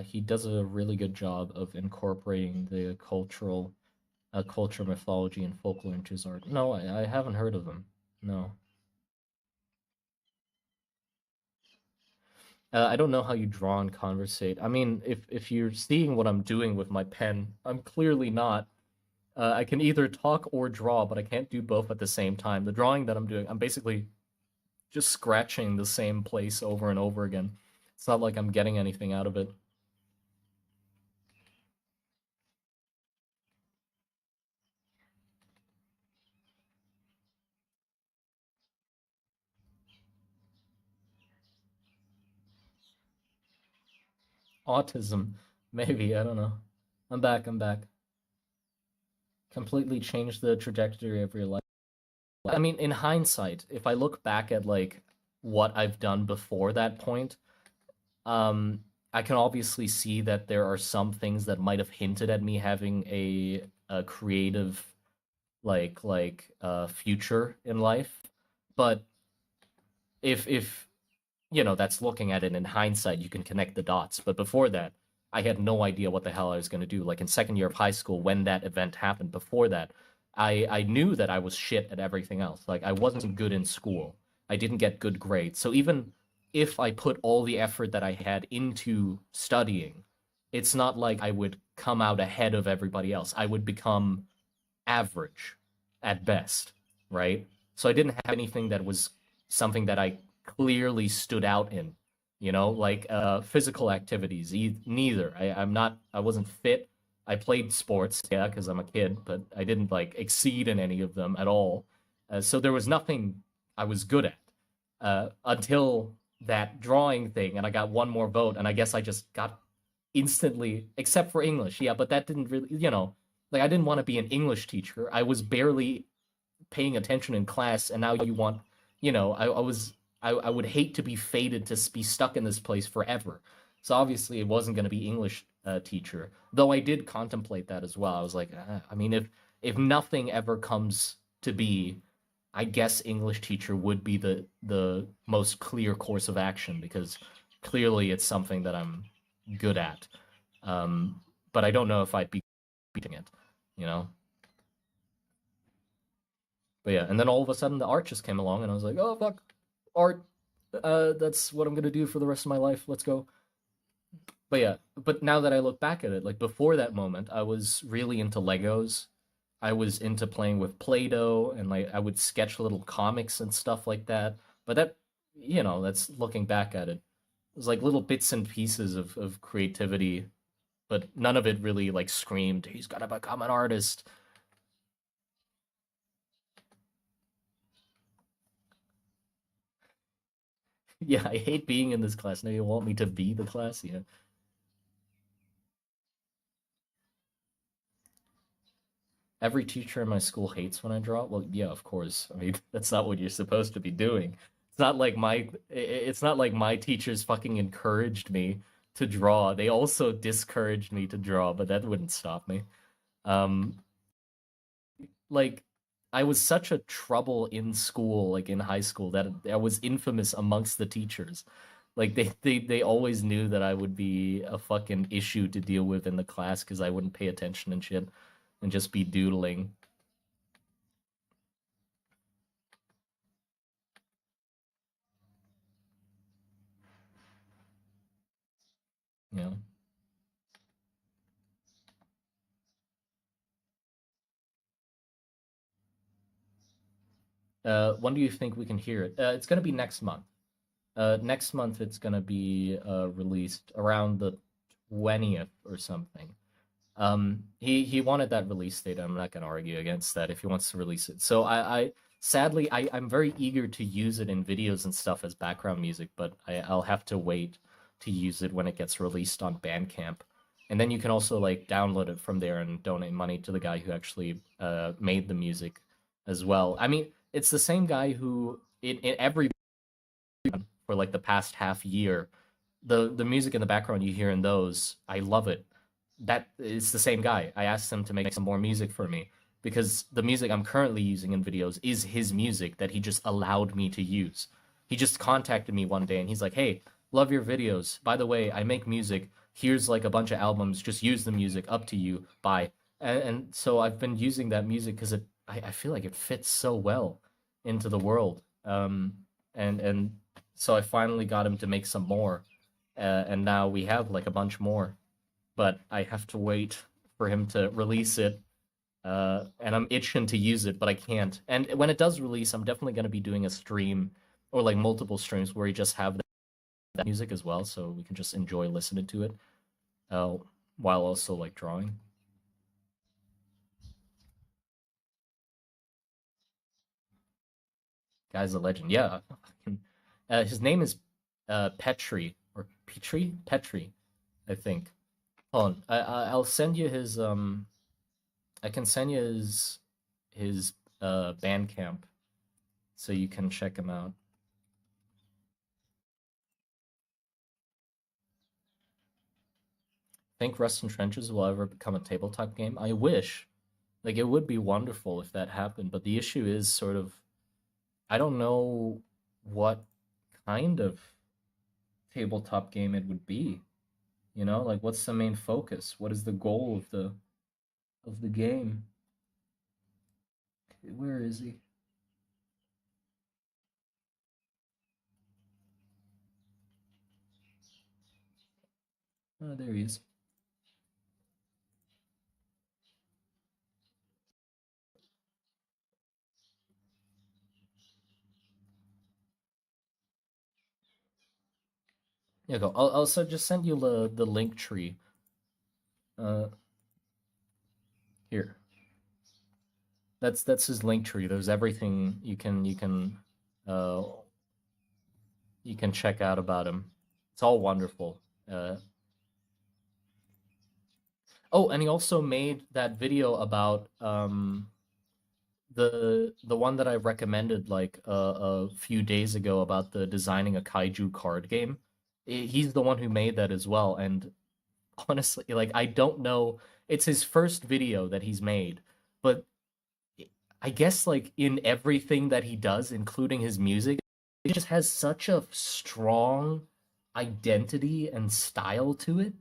He does a really good job of incorporating the culture, mythology, and folklore into his art. No, I haven't heard of him. No. I don't know how you draw and conversate. I mean, if you're seeing what I'm doing with my pen, I'm clearly not I can either talk or draw, but I can't do both at the same time. The drawing that I'm doing, I'm basically just scratching the same place over and over again. It's not like I'm getting anything out of it. Autism, maybe, I don't know. I'm back, I'm back. Completely changed the trajectory of your life. I mean, in hindsight, if I look back at like what I've done before that point, um, I can obviously see that there are some things that might have hinted at me having a creative future in life. But if you know, that's looking at it in hindsight, you can connect the dots. But before that, I had no idea what the hell I was going to do. Like in second year of high school, when that event happened, before that, I knew that I was shit at everything else. Like I wasn't good in school. I didn't get good grades. So even if I put all the effort that I had into studying, it's not like I would come out ahead of everybody else. I would become average at best, right? So I didn't have anything that was something that I clearly stood out in, you know, like physical activities. Neither. I wasn't fit. I played sports, yeah, because I'm a kid, but I didn't like exceed in any of them at all. So there was nothing I was good at until that drawing thing, and I got one more vote, and I guess I just got instantly, except for English. Yeah, but that didn't really, you know, like I didn't want to be an English teacher. I was barely paying attention in class, and now you want, you know, I would hate to be fated to be stuck in this place forever. So obviously, it wasn't going to be English teacher, though I did contemplate that as well. I was like, I mean, if nothing ever comes to be, I guess English teacher would be the most clear course of action because clearly it's something that I'm good at. But I don't know if I'd be beating it, you know. But yeah, and then all of a sudden the art just came along, and I was like, oh fuck, art. That's what I'm gonna do for the rest of my life. Let's go. But yeah, but now that I look back at it, like before that moment, I was really into Legos. I was into playing with Play-Doh, and like I would sketch little comics and stuff like that. But that, you know, that's looking back at it. It was like little bits and pieces of creativity, but none of it really like screamed, he's gotta become an artist. Yeah, I hate being in this class. Now you want me to be the class? Yeah. Every teacher in my school hates when I draw. Well, yeah, of course. I mean, that's not what you're supposed to be doing. It's not like my teachers fucking encouraged me to draw. They also discouraged me to draw, but that wouldn't stop me. Um, like I was such a trouble in school, like in high school, that I was infamous amongst the teachers. Like they always knew that I would be a fucking issue to deal with in the class because I wouldn't pay attention and shit and just be doodling. You know. When do you think we can hear it? It's gonna be next month. Next month it's gonna be released around the 20th or something. He wanted that release date. I'm not gonna argue against that if he wants to release it. So I sadly I'm very eager to use it in videos and stuff as background music, but I'll have to wait to use it when it gets released on Bandcamp. And then you can also like download it from there and donate money to the guy who actually made the music as well. I mean, it's the same guy who in every for like the past half year, the music in the background you hear in those, I love it. That is the same guy. I asked him to make some more music for me because the music I'm currently using in videos is his music that he just allowed me to use. He just contacted me one day and he's like, "Hey, love your videos. By the way, I make music. Here's like a bunch of albums. Just use the music. Up to you. Bye." And so I've been using that music because I feel like it fits so well into the world. And so I finally got him to make some more, and now we have like a bunch more, but I have to wait for him to release it. and I'm itching to use it, but I can't. And when it does release, I'm definitely going to be doing a stream or like multiple streams where we just have that music as well, so we can just enjoy listening to it uh, while also like drawing. Guy's a legend. Yeah, his name is Petri or Petri, I think. Hold on, I'll send you his I can send you his Bandcamp so you can check him out. Think Rust and Trenches will ever become a tabletop game? I wish. Like it would be wonderful if that happened, but the issue is sort of I don't know what kind of tabletop game it would be. You know, like what's the main focus? What is the goal of the game? Okay, where is he? Oh, there he is. Yeah, go. I'll also just send you the link tree. Uh, here. That's his link tree. There's everything uh you can check out about him. It's all wonderful. Uh, oh, and he also made that video about the one that I recommended like a few days ago about the designing a kaiju card game. He's the one who made that as well. And honestly, like I don't know, it's his first video that he's made, but I guess like in everything that he does, including his music, it just has such a strong identity and style to it.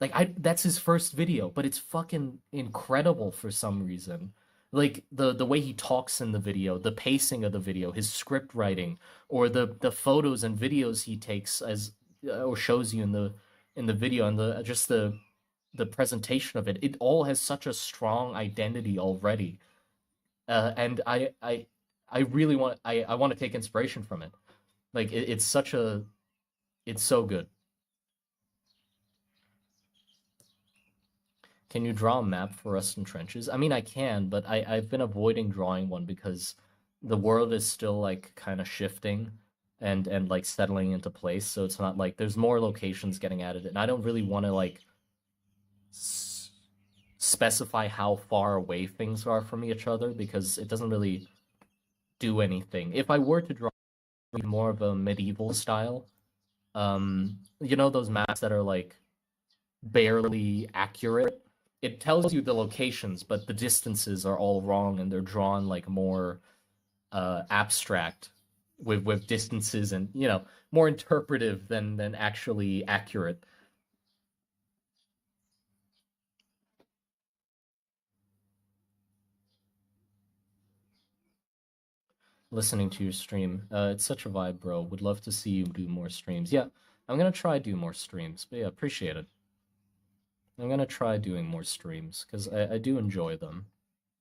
Like I that's his first video, but it's fucking incredible for some reason. Like the way he talks in the video, the pacing of the video, his script writing, or the photos and videos he takes as or shows you in the video and the just the presentation of it. It all has such a strong identity already. And I really want I want to take inspiration from it. Like it's such a it's so good. Can you draw a map for Rust and Trenches? I mean, I can, but I've been avoiding drawing one because the world is still like kind of shifting and like settling into place. So it's not like there's more locations getting added, and I don't really want to like s specify how far away things are from each other because it doesn't really do anything. If I were to draw more of a medieval style, you know those maps that are like barely accurate. It tells you the locations, but the distances are all wrong and they're drawn like more abstract with distances and you know more interpretive than actually accurate. Listening to your stream, it's such a vibe, bro. Would love to see you do more streams. Yeah, I'm gonna try do more streams, but yeah, appreciate it. I'm gonna try doing more streams because I do enjoy them.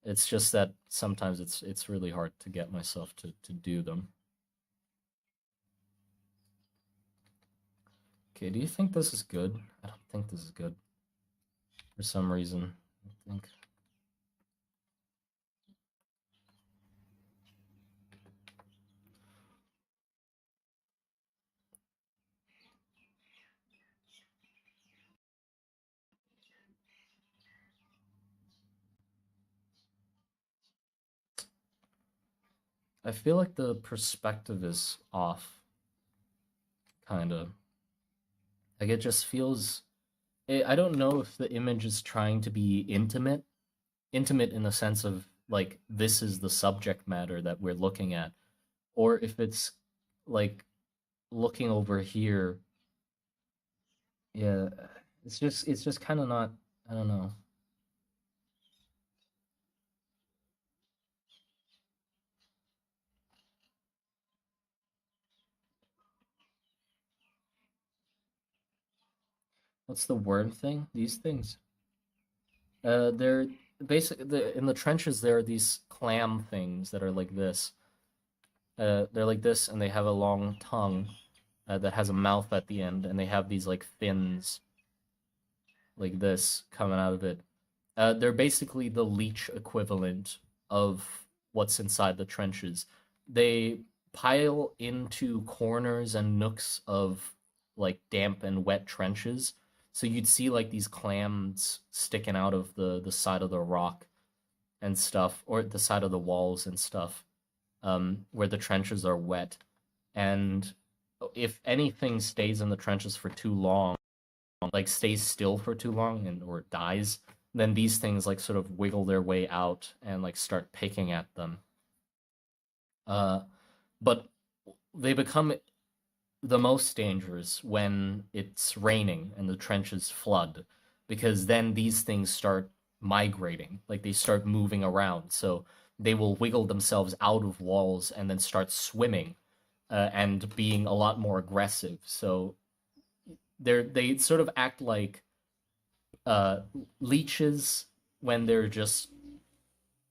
It's just that sometimes it's really hard to get myself to do them. Okay, do you think this is good? I don't think this is good for some reason. I think I feel like the perspective is off, kind of. Like it just feels. I don't know if the image is trying to be intimate in the sense of like this is the subject matter that we're looking at, or if it's like looking over here. Yeah, it's just kind of not. I don't know. What's the word thing? These things. They're basically in the trenches there are these clam things that are like this. They're like this, and they have a long tongue that has a mouth at the end, and they have these like fins like this coming out of it. They're basically the leech equivalent of what's inside the trenches. They pile into corners and nooks of like damp and wet trenches. So you'd see like these clams sticking out of the side of the rock and stuff, or the side of the walls and stuff, where the trenches are wet. And if anything stays in the trenches for too long, like stays still for too long and or dies, then these things like sort of wiggle their way out and like start picking at them. Uh, but they become the most dangerous when it's raining and the trenches flood, because then these things start migrating, like they start moving around. So they will wiggle themselves out of walls and then start swimming and being a lot more aggressive. So they sort of act like uh, leeches when they're just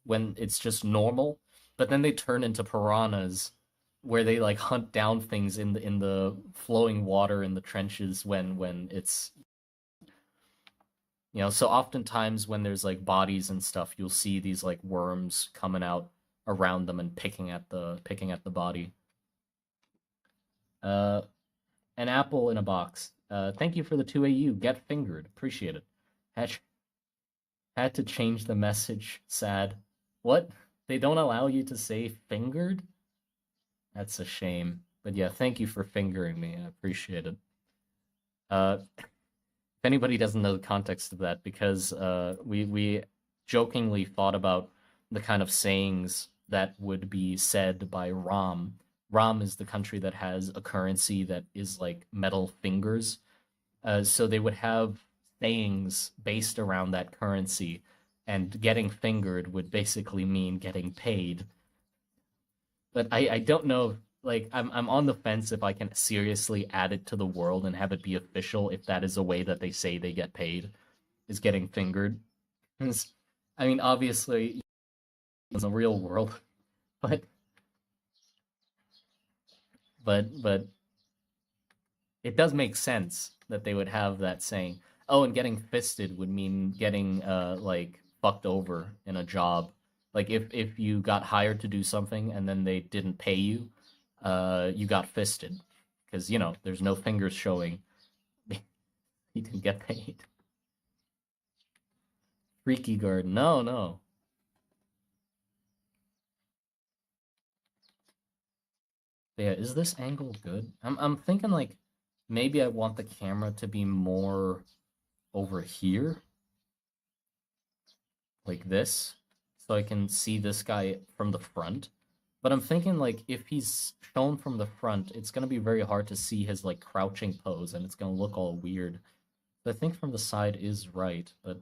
when it's just normal, but then they turn into piranhas where they like hunt down things in the flowing water in the trenches when it's so oftentimes when there's like bodies and stuff, you'll see these like worms coming out around them and picking at the body. Uh, an apple in a box. Thank you for the 2AU. Get fingered. Appreciate it. Had, had to change the message. Sad. What? They don't allow you to say fingered? That's a shame. But yeah, thank you for fingering me. I appreciate it. If anybody doesn't know the context of that, because we jokingly thought about the kind of sayings that would be said by Rom. Rom is the country that has a currency that is like metal fingers. So they would have sayings based around that currency, and getting fingered would basically mean getting paid. But I don't know. Like I'm on the fence if I can seriously add it to the world and have it be official. If that is a way that they say they get paid, is getting fingered. 'Cause, I mean, obviously, in the real world, but but it does make sense that they would have that saying. Oh, and getting fisted would mean getting like fucked over in a job. Like if you got hired to do something and then they didn't pay you, you got fisted because there's no fingers showing. You didn't get paid. Freaky guard. No, no. Yeah, is this angle good? I'm thinking like maybe I want the camera to be more over here, like this, so I can see this guy from the front. But I'm thinking like if he's shown from the front, it's gonna be very hard to see his like crouching pose, and it's gonna look all weird. So I think from the side is right, but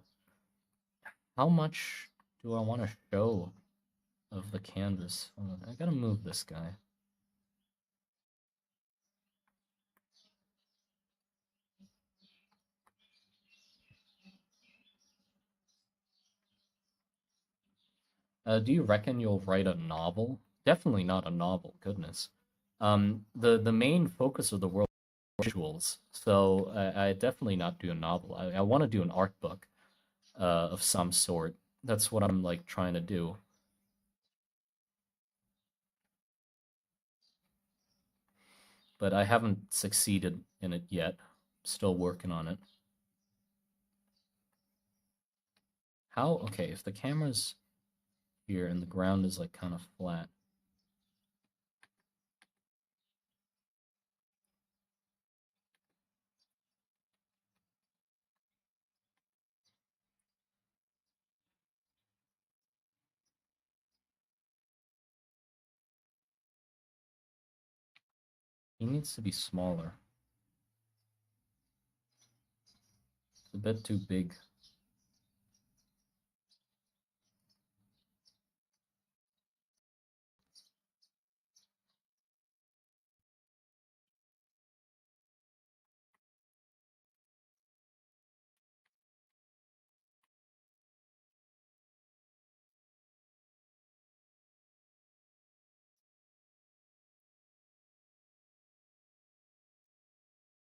how much do I want to show of the canvas? Hold on, I gotta move this guy. Do you reckon you'll write a novel? Definitely not a novel, goodness. The main focus of the world is visuals, so I definitely not do a novel. I want to do an art book of some sort. That's what I'm like trying to do, but I haven't succeeded in it yet. Still working on it. How? Okay, if the camera's here and the ground is like kind of flat. He needs to be smaller. It's a bit too big.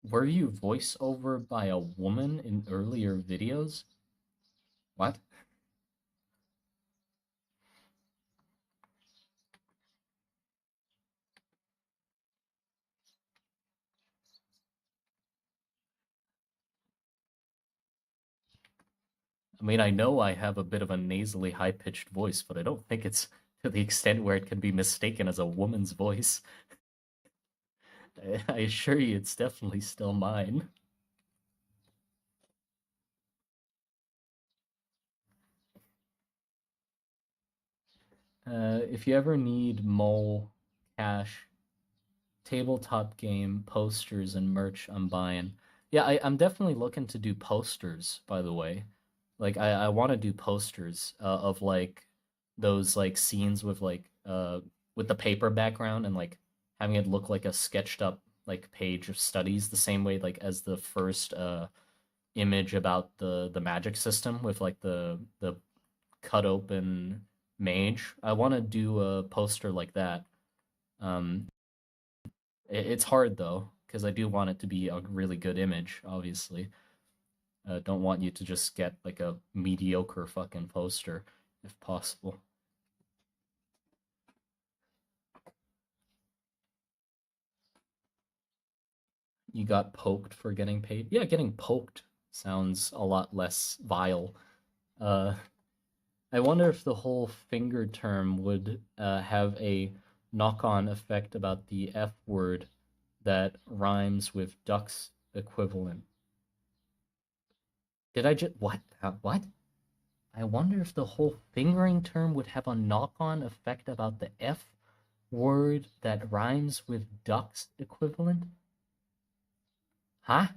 Were you voice over by a woman in earlier videos? What? I mean, I know I have a bit of a nasally high-pitched voice, but I don't think it's to the extent where it can be mistaken as a woman's voice. I assure you, it's definitely still mine. If you ever need mole cash, tabletop game, posters, and merch, I'm buying. Yeah, I'm definitely looking to do posters, by the way. Like I want to do posters of like those like scenes with the paper background and like having it look like a sketched up like page of studies the same way like as the first image about the magic system with like the cut open mage. I want to do a poster like that. Um, it's hard though because I do want it to be a really good image, obviously. Don't want you to just get like a mediocre fucking poster if possible. You got poked for getting paid? Yeah, getting poked sounds a lot less vile. Uh, I wonder if the whole finger term would have a knock-on effect about the F word that rhymes with duck's equivalent. Did I just what? What? I wonder if the whole fingering term would have a knock-on effect about the F word that rhymes with duck's equivalent? Huh?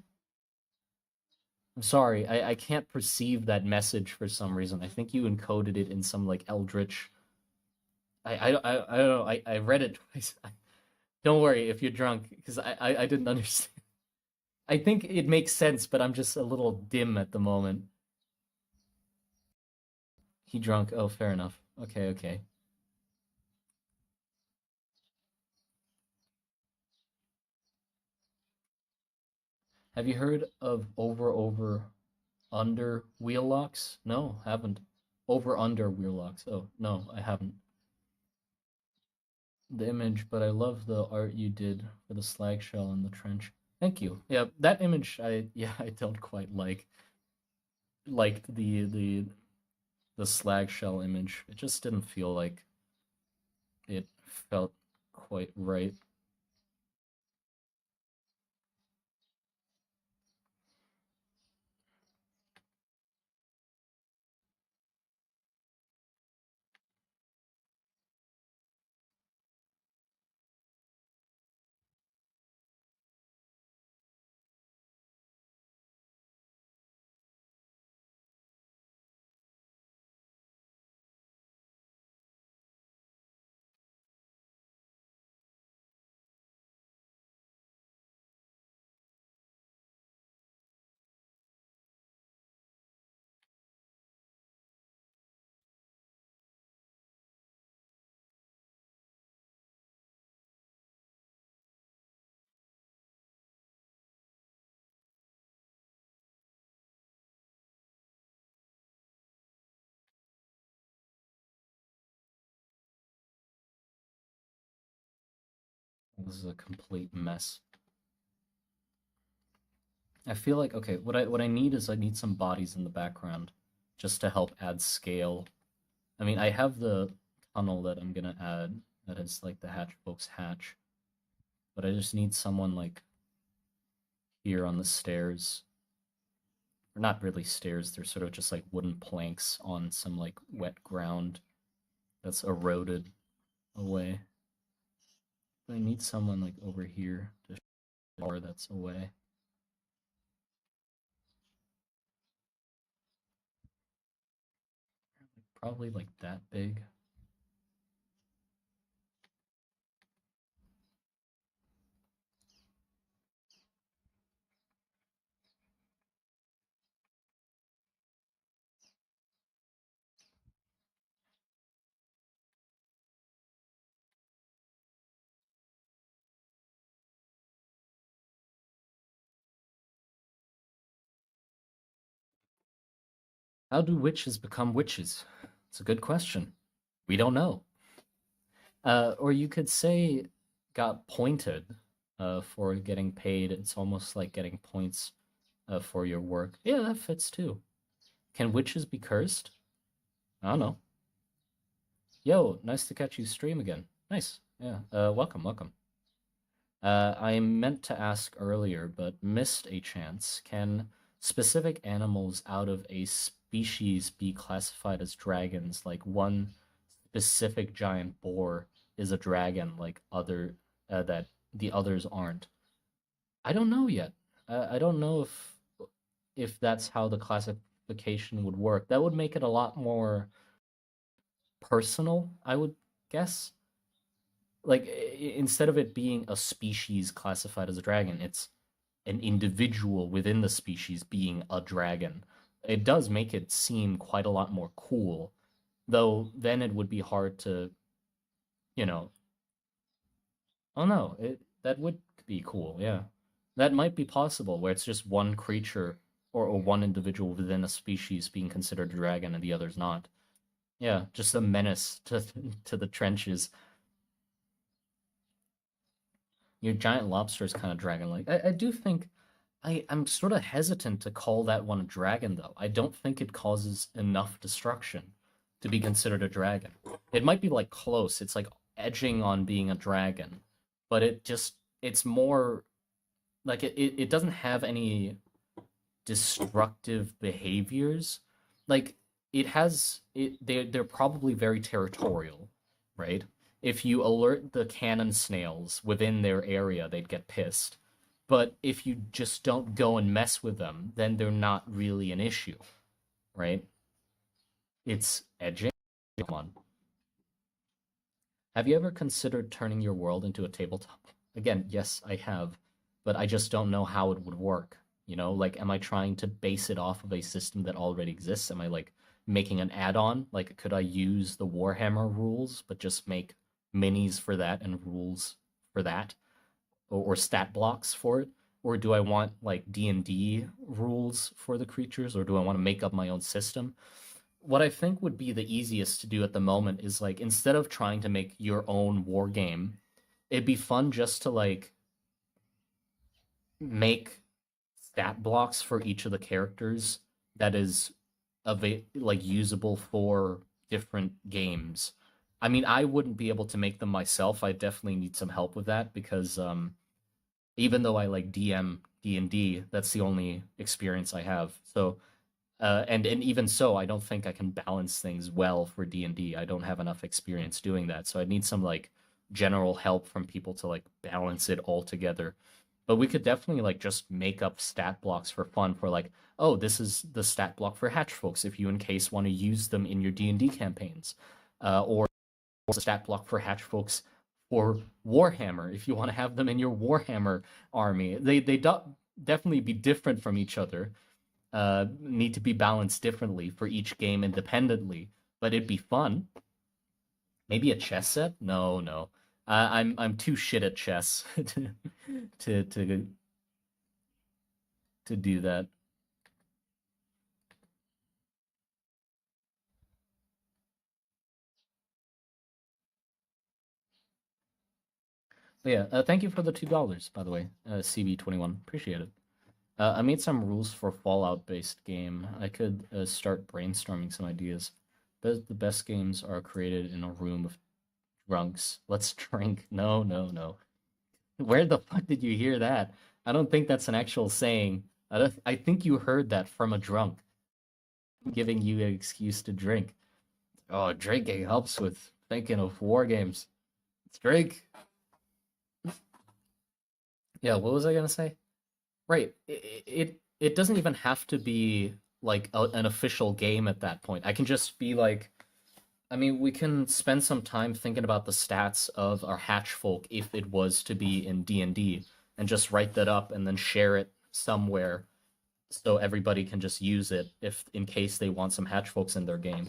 I'm sorry, I can't perceive that message for some reason. I think you encoded it in some like eldritch. I don't know. I read it twice. Don't worry if you're drunk, because I didn't understand. I think it makes sense, but I'm just a little dim at the moment. He drunk. Oh, fair enough. Okay, okay. Have you heard of over under wheel locks? No, haven't. Over under wheel locks. Oh, no, I haven't. The image, but I love the art you did for the slag shell in the trench. Thank you. Yeah, that image I yeah, I don't quite liked the slag shell image. It just didn't feel like it felt quite right. This is a complete mess. I feel like okay, what I need is I need some bodies in the background just to help add scale. I mean, I have the tunnel that I'm gonna add that is like the hatch folks hatch, but I just need someone like here on the stairs. Or not really stairs, they're sort of just like wooden planks on some like wet ground that's eroded away. But I need someone like over here to show that's away. Probably like that big. How do witches become witches? It's a good question. We don't know. Or you could say got pointed for getting paid. It's almost like getting points for your work. Yeah, that fits too. Can witches be cursed? I don't know. Yo, nice to catch you stream again. Nice. Yeah. Welcome, welcome. I meant to ask earlier, but missed a chance. Can specific animals out of a species be classified as dragons? Like one specific giant boar is a dragon, like other that the others aren't. I don't know yet. I don't know if that's how the classification would work. That would make it a lot more personal, I would guess. Like instead of it being a species classified as a dragon, it's an individual within the species being a dragon. It does make it seem quite a lot more cool, though then it would be hard to, you know, oh no, that would be cool, yeah. That might be possible where it's just one creature or one individual within a species being considered a dragon and the others not. Yeah, just a menace to to the trenches. Your giant lobster is kind of dragon-like. I do think I'm sort of hesitant to call that one a dragon, though. I don't think it causes enough destruction to be considered a dragon. It might be like close. It's like edging on being a dragon, but it's more like it doesn't have any destructive behaviors. Like they're probably very territorial, right? If you alert the cannon snails within their area, they'd get pissed. But if you just don't go and mess with them, then they're not really an issue, right? It's edging. Come on. Have you ever considered turning your world into a tabletop? Again, yes, I have, but I just don't know how it would work. You know, like, am I trying to base it off of a system that already exists? Am I like making an add-on? Like, could I use the Warhammer rules, but just make minis for that and rules for that, or stat blocks for it? Or do I want like D&D rules for the creatures, or do I want to make up my own system? What I think would be the easiest to do at the moment is like instead of trying to make your own war game, it'd be fun just to like make stat blocks for each of the characters that is like usable for different games. I mean, I wouldn't be able to make them myself. I definitely need some help with that because even though I like DM D&D, that's the only experience I have. So and even so, I don't think I can balance things well for D&D. I don't have enough experience doing that, so I need some like general help from people to like balance it all together. But we could definitely like just make up stat blocks for fun for like, oh, this is the stat block for hatch folks if you in case want to use them in your D&D campaigns, or a stat block for hatch folks for Warhammer if you want to have them in your Warhammer army. They definitely be different from each other, need to be balanced differently for each game independently, but it'd be fun. Maybe a chess set? No, no. I'm too shit at chess to to to do that. But yeah, thank you for the $2, by the way, CB21. Appreciate it. I made some rules for Fallout based game. I could start brainstorming some ideas. The best games are created in a room of drunks. Let's drink. No, no, no. Where the fuck did you hear that? I don't think that's an actual saying. I think you heard that from a drunk giving you an excuse to drink. Oh, drinking helps with thinking of war games. Let's drink. Yeah, what was I gonna say? Right. It doesn't even have to be like an official game at that point. I can just be like, I mean, we can spend some time thinking about the stats of our hatch folk if it was to be in D&D and just write that up and then share it somewhere so everybody can just use it if in case they want some hatch folks in their game.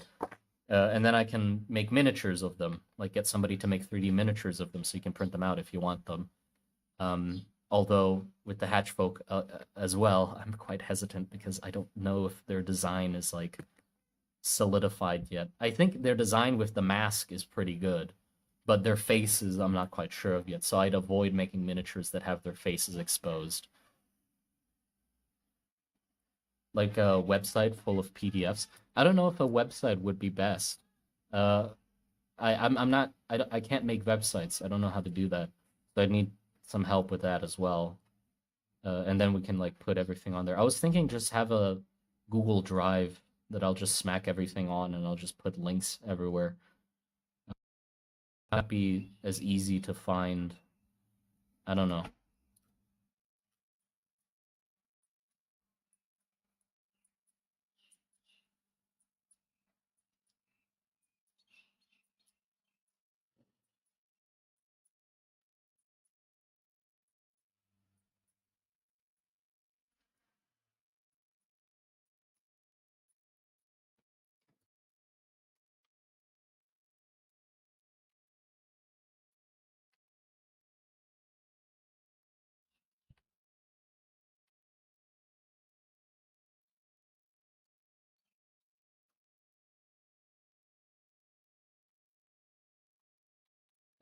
And then I can make miniatures of them, like get somebody to make 3D miniatures of them so you can print them out if you want them. Although with the hatch folk as well, I'm quite hesitant because I don't know if their design is like solidified yet. I think their design with the mask is pretty good, but their faces I'm not quite sure of yet. So I'd avoid making miniatures that have their faces exposed. Like a website full of PDFs. I don't know if a website would be best. Uh, I'm not I can't make websites. I don't know how to do that. So I need some help with that as well. And then we can like put everything on there. I was thinking just have a Google Drive that I'll just smack everything on and I'll just put links everywhere. Not be as easy to find. I don't know.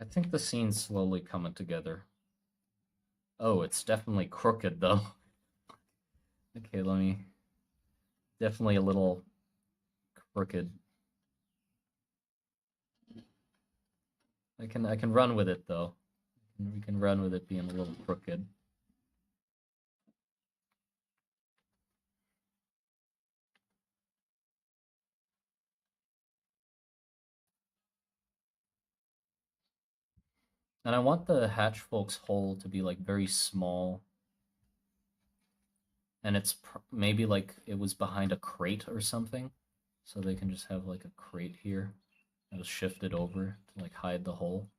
I think the scene's slowly coming together. Oh, it's definitely crooked though. Okay, let me definitely a little crooked. I can run with it though. We can run with it being a little crooked. And I want the hatch folks hole to be like very small, and it's maybe like it was behind a crate or something, so they can just have like a crate here. I'll shift it over to like hide the hole,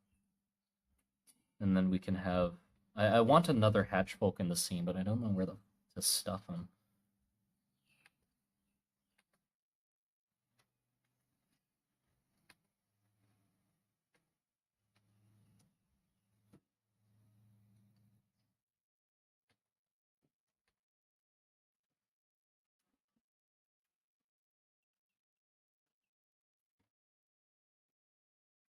and then we can have. I want another hatch folk in the scene, but I don't know where to stuff him.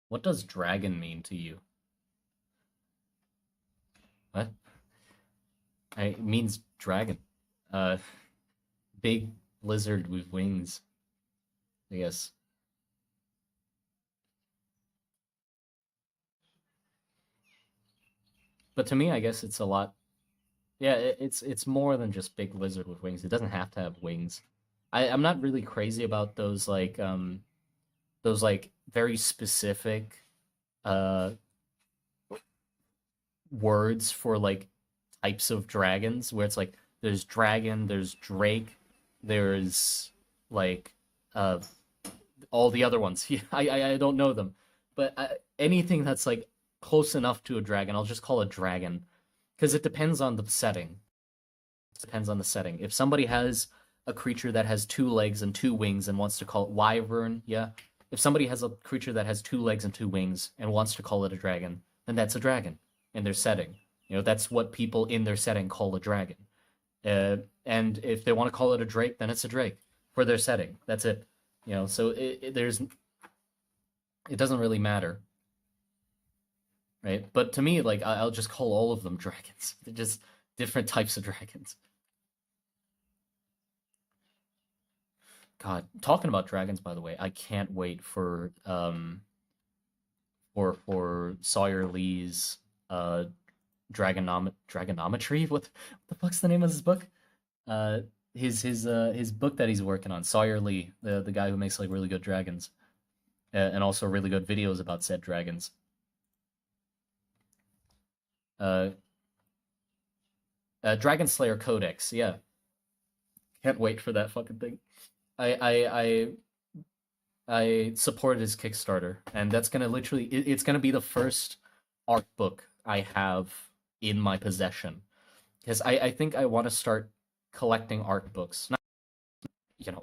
What does dragon mean to you? What? It means dragon. Uh, big lizard with wings. I guess. But to me, I guess it's a lot. Yeah, it's more than just big lizard with wings. It doesn't have to have wings. I'm not really crazy about those like very specific uh words for like types of dragons where it's like there's dragon, there's drake, there's like uh all the other ones. Yeah, I don't know them, but anything that's like close enough to a dragon, I'll just call it dragon because it depends on the setting. It depends on the setting. If somebody has a creature that has two legs and two wings and wants to call it wyvern, yeah. If somebody has a creature that has two legs and two wings and wants to call it a dragon, then that's a dragon in their setting. You know, that's what people in their setting call a dragon. And if they want to call it a drake, then it's a drake for their setting. That's it. You know, so it doesn't really matter, right? But to me, like I'll just call all of them dragons. They're just different types of dragons. God, talking about dragons, by the way, I can't wait for Sawyer Lee's dragonometry. What the fuck's the name of his book? Uh, his book that he's working on. Sawyer Lee, the guy who makes like really good dragons, and also really good videos about said dragons. Uh, Dragon Slayer Codex. Yeah, can't wait for that fucking thing. I I I I supported his Kickstarter, and that's gonna literally it's gonna be the first art book I have in my possession because I think I want to start collecting art books. Not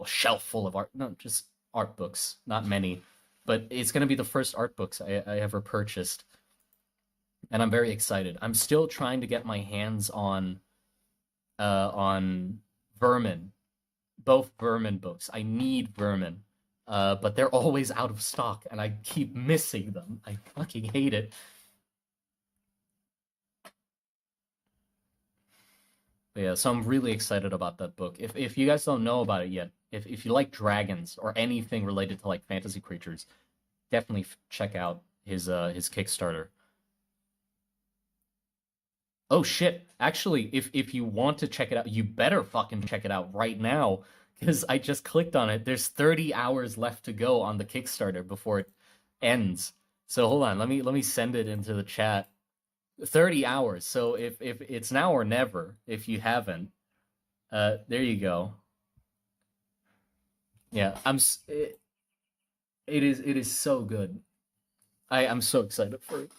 a shelf full of art, no, just art books, not many, but it's gonna be the first art books I ever purchased, and I'm very excited. I'm still trying to get my hands on Vermin, both Vermin books. I need Vermin. but they're always out of stock, and I keep missing them. I fucking hate it. But yeah, so I'm really excited about that book. If you guys don't know about it yet, if you like dragons or anything related to like fantasy creatures, definitely check out his Kickstarter. Oh shit. Actually, if you want to check it out, you better fucking check it out right now because I just clicked on it. There's 30 hours left to go on the Kickstarter before it ends. So hold on, let me send it into the chat. 30 hours. So if it's now or never if you haven't. There you go. Yeah, it is so good. I'm so excited for it.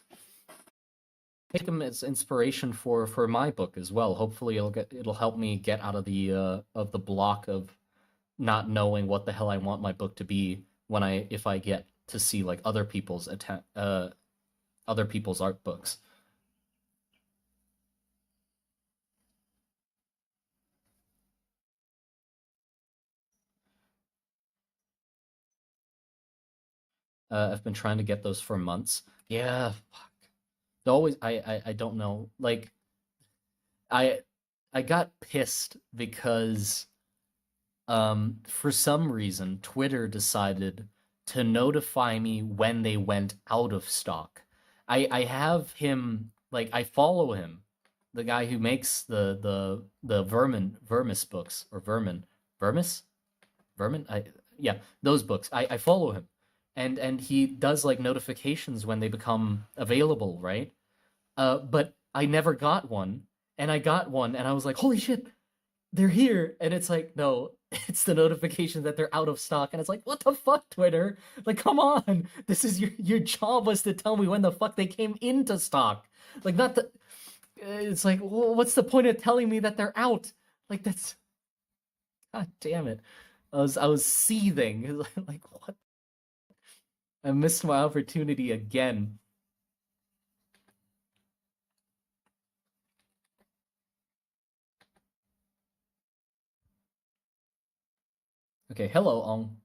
Take them as inspiration for my book as well. Hopefully it'll help me get out of the block of not knowing what the hell I want my book to be when I if I get to see like other people's art books. I've been trying to get those for months. Yeah, fuck. They always I don't know. Like I I got pissed because for some reason, Twitter decided to notify me when they went out of stock. I have him like I follow him, the guy who makes the Vermis books or Vermin. I Yeah, those books. I follow him, and he does like notifications when they become available, right? But I never got one, and I got one, and I was like, holy shit, they're here, and it's like, no, it's the notification that they're out of stock, and it's like, what the fuck, Twitter? Like, come on, this is your job was to tell me when the fuck they came into stock, like not the. It's like, well, what's the point of telling me that they're out? Like that's, god damn it, I was seething, like what? I missed my opportunity again. Okay, hello, Ong.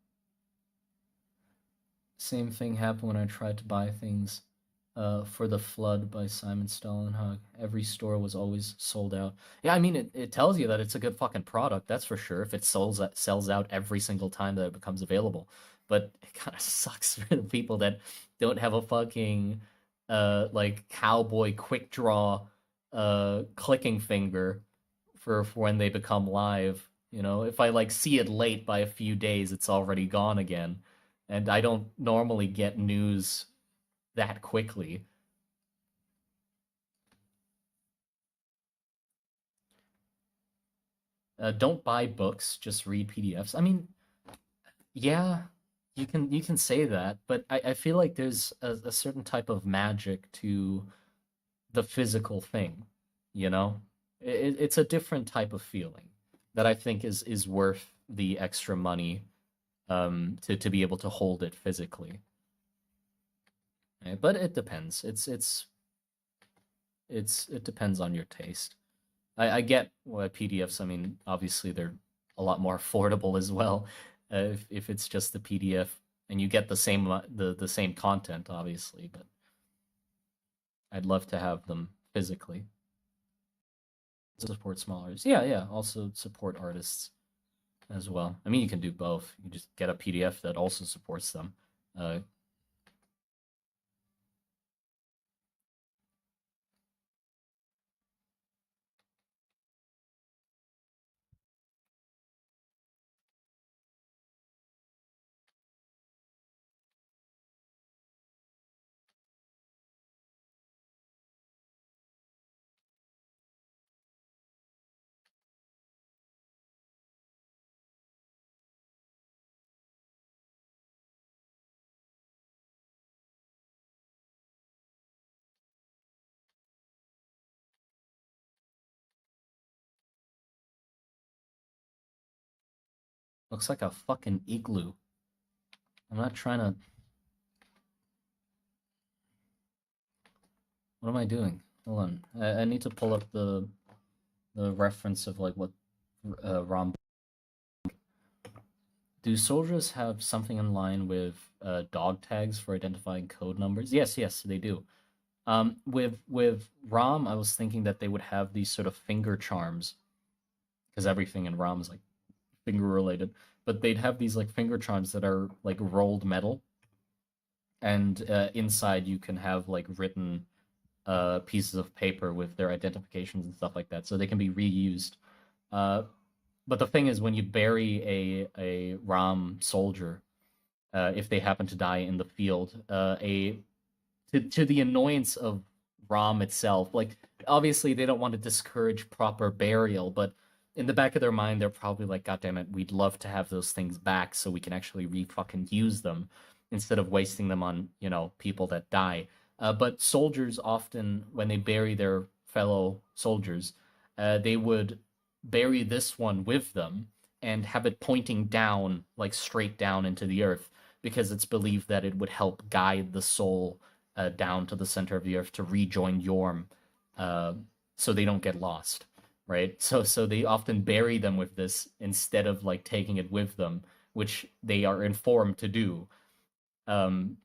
Same thing happened when I tried to buy things for The Flood by Simon Stollenhag. Every store was always sold out. Yeah, I mean, it tells you that it's a good fucking product, that's for sure, if it sells out every single time that it becomes available. But it kind of sucks for the people that don't have a fucking like cowboy quick draw clicking finger for when they become live. You know, if I like see it late by a few days, it's already gone again. And I don't normally get news that quickly. Don't buy books, just read PDFs. I mean, yeah, you can say that, but I feel like there's a certain type of magic to the physical thing, you know? It's a different type of feeling that I think is worth the extra money to be able to hold it physically. But it depends. It depends on your taste. I get what PDFs. I mean, obviously they're a lot more affordable as well. If it's just the PDF and you get the same content, obviously. But I'd love to have them physically. Support smaller. Yeah, yeah. Also support artists as well. I mean, you can do both. You just get a PDF that also supports them. Uh, looks like a fucking igloo. I'm not trying to. What am I doing? Hold on. I need to pull up the reference of like what Rom. Do soldiers have something in line with dog tags for identifying code numbers? Yes, yes, they do. With ROM, I was thinking that they would have these sort of finger charms because everything in ROM is like finger related. But they'd have these like finger charms that are like rolled metal, and inside you can have like written pieces of paper with their identifications and stuff like that, so they can be reused. Uh, but the thing is, when you bury a ROM soldier, if they happen to die in the field, a to the annoyance of Rom itself. Like, obviously, they don't want to discourage proper burial, but in the back of their mind, they're probably like, "God damn it, we'd love to have those things back so we can actually re-fucking use them instead of wasting them on, people that die." But soldiers often, when they bury their fellow soldiers, they would bury this one with them and have it pointing down, like straight down into the earth, because it's believed that it would help guide the soul down to the center of the earth to rejoin Yorm, uh, so they don't get lost, right? So they often bury them with this instead of like taking it with them, which they are informed to do. Um,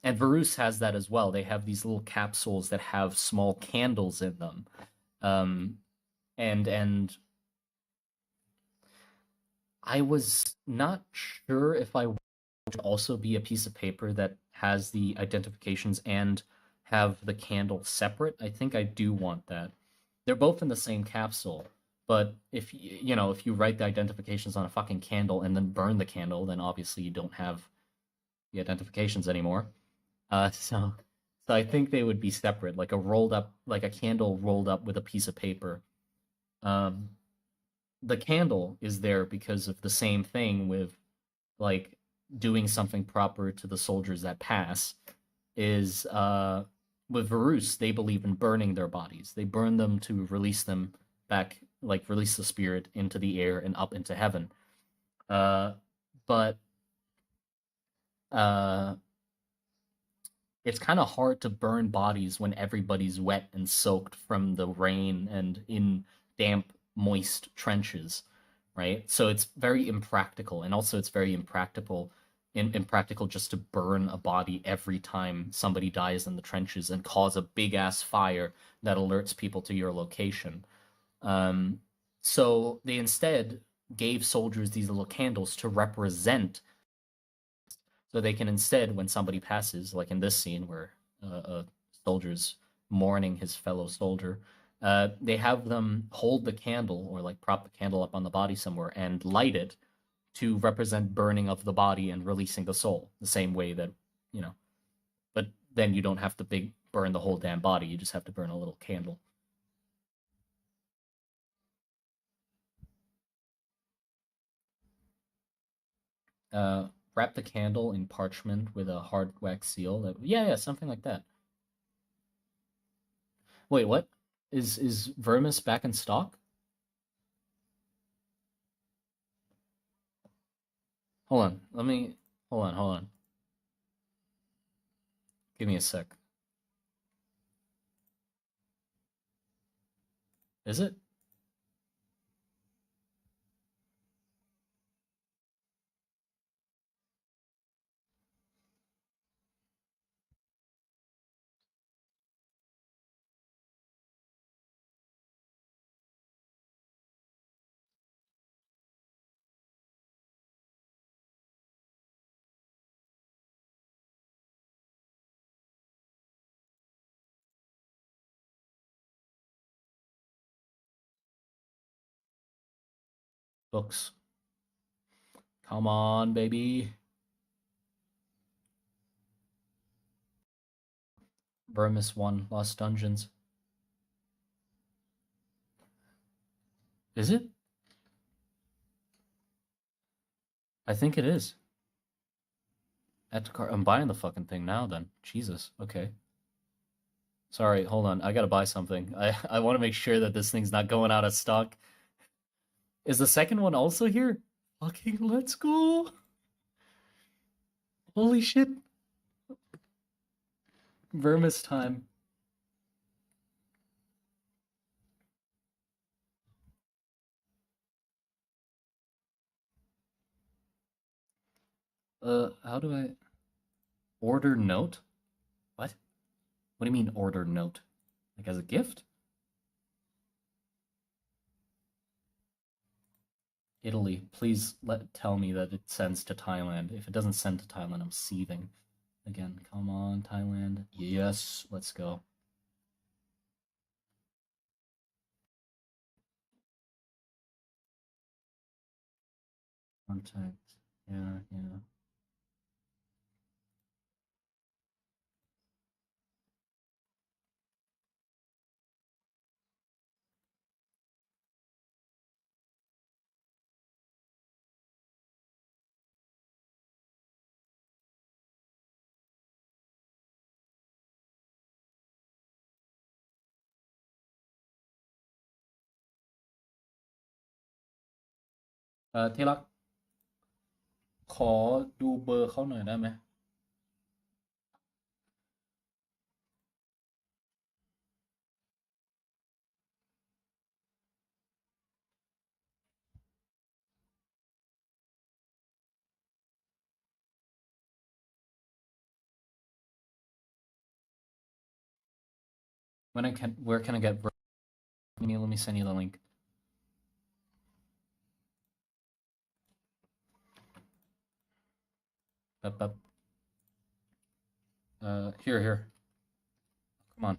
and Varus has that as well. They have these little capsules that have small candles in them, um, and I was not sure if I also be a piece of paper that has the identifications and have the candle separate. I think I do want that. They're both in the same capsule, but if you write the identifications on a fucking candle and then burn the candle, then obviously you don't have the identifications anymore. So I think they would be separate, like like a candle rolled up with a piece of paper. Um, the candle is there because of the same thing with like doing something proper to the soldiers that pass is with Varus, they believe in burning their bodies. They burn them to release them back, like release the spirit into the air and up into heaven. Uh, but uh, it's kind of hard to burn bodies when everybody's wet and soaked from the rain and in damp, moist trenches, right? So it's very impractical, and also it's very impractical just to burn a body every time somebody dies in the trenches and cause a big ass fire that alerts people to your location. Um, so they instead gave soldiers these little candles to represent, so they can instead, when somebody passes, like in this scene where a soldier's mourning his fellow soldier, they have them hold the candle or like prop the candle up on the body somewhere and light it to represent burning of the body and releasing the soul, the same way that, you know, but then you don't have to burn the whole damn body, you just have to burn a little candle. Uh, Wrap the candle in parchment with a hard wax seal. Yeah, something like that. Wait, what? Is Vermis back in stock? Hold on. Hold on. Give me a sec. Is it? Books. Come on, baby. Vermis 1, Lost Dungeons. Is it? I think it is. Add to cart. I'm buying the fucking thing now then. Jesus. Okay. Sorry, hold on. I gotta buy something. I want to make sure that this thing's not going out of stock. Is the second one also here? Fucking let's go. Holy shit. Vermis time. How do I order note? What? What do you mean order note? Like as a gift? Italy, please tell me that it sends to Thailand. If it doesn't send to Thailand, I'm seething. Again, come on, Thailand. Yes, let's go. Contact. Yeah, yeah.ที่รักขอดูเบอร์เขาหน่อยได้ไหม Where can I get let me send you the link. Up. Here. Come on.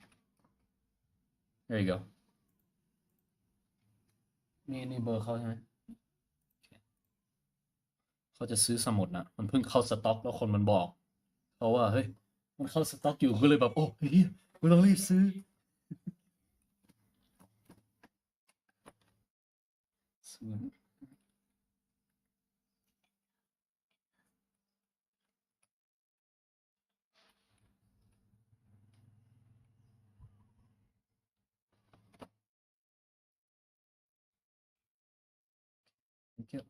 There you go. นี่เบอร์เขาใช่ไหมเขาจะซื้อสมุดนะมันเพิ่งเข้าสต็อกแล้วคนมันบอกเขาว่าเฮ้ยมันเข้าสต็อกอยู่ก็เลยแบบโอ้เฮ้ยกูต้องรีบซื้อซื้อ Thank you.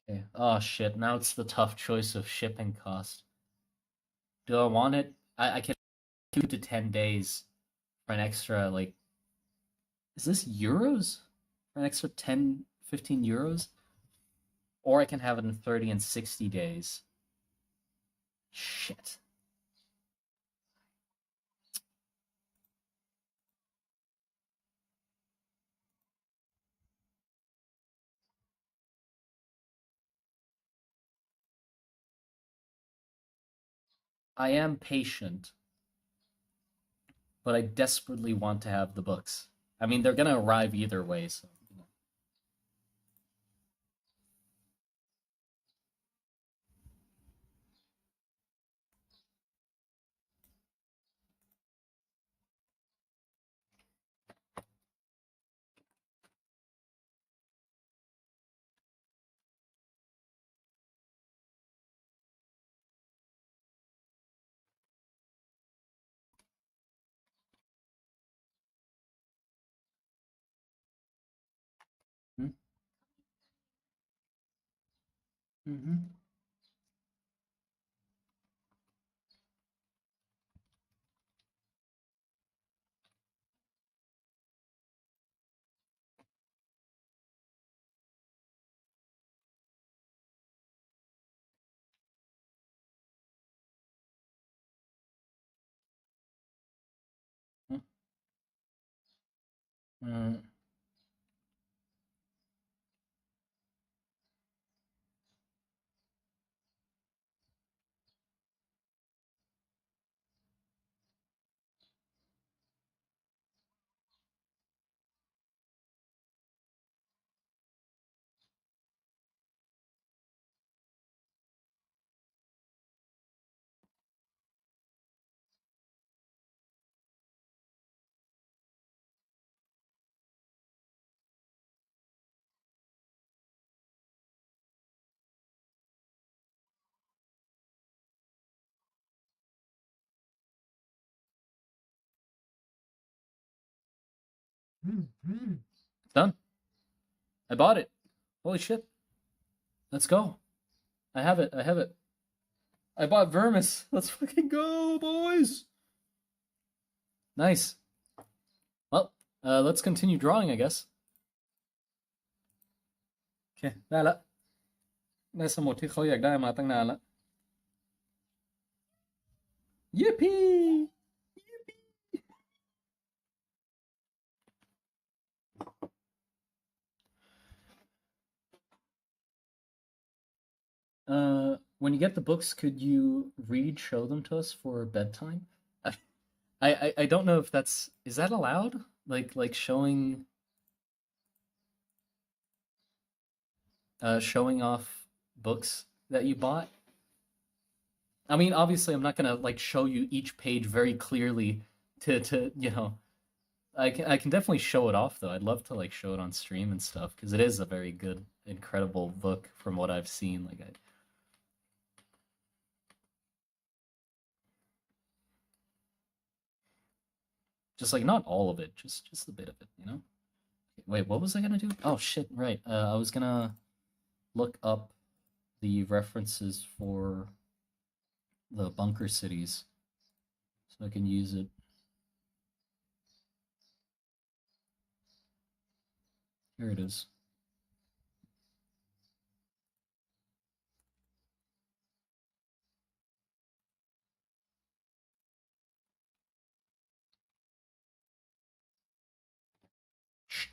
Okay. Oh shit, now it's the tough choice of shipping cost. Do I want it? I can 2 to 10 days for an extra like is this euros? For an extra 10, 15 euros? Or I can have it in 30 and 60 days. Shit. I am patient, but I desperately want to have the books. I mean, they're gonna arrive either way, so. Hmm? Mm-hmm. Mm-hmm. It's done. I bought it. Holy shit. Let's go. I have it. I bought Vermis. Let's fucking go, boys. Nice. Well, let's continue drawing, I guess. โอเคได้ละได้สมุดที่เขาอยากได้มาตั้งนานละยิปปี้ when you get the books, could you show them to us for bedtime? I don't know if that's is that allowed? Like showing off books that you bought. I mean, obviously, I'm not gonna like show you each page very clearly to you know. I can definitely show it off though. I'd love to like show it on stream and stuff because it is a very good, incredible book from what I've seen. Like I just like not all of it, just a bit of it, you know. Wait, what was I gonna do? Oh shit, right. I was gonna look up the references for the bunker cities so I can use it. Here it is.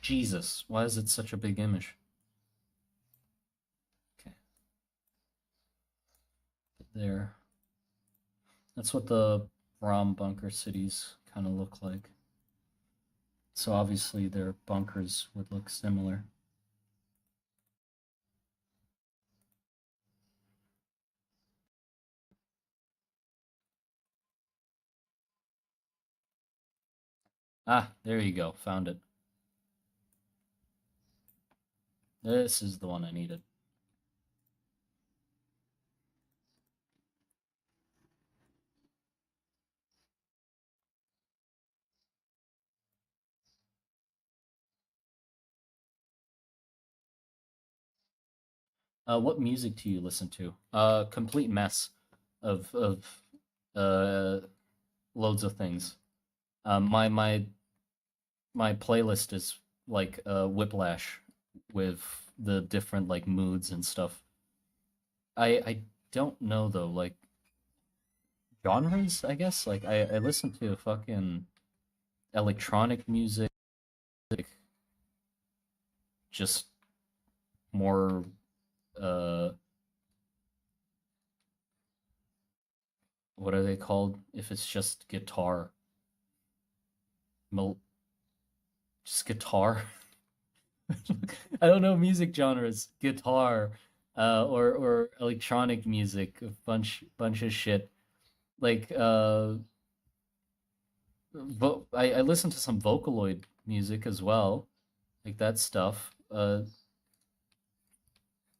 Jesus, why is it such a big image? Okay, there. That's what the Rom bunker cities kind of look like. So obviously their bunkers would look similar. Ah, there you go. Found it. This is the one I needed. What music do you listen to? Complete mess of uh loads of things. My playlist is like whiplash with the different like moods and stuff. I don't know though, like genres, I guess. Like I listen to fucking electronic music, just more uh what are they called if it's just guitar? Mel just guitar. I don't know music genres. Guitar, or electronic music, a bunch of shit. Like I listen to some Vocaloid music as well, like that stuff.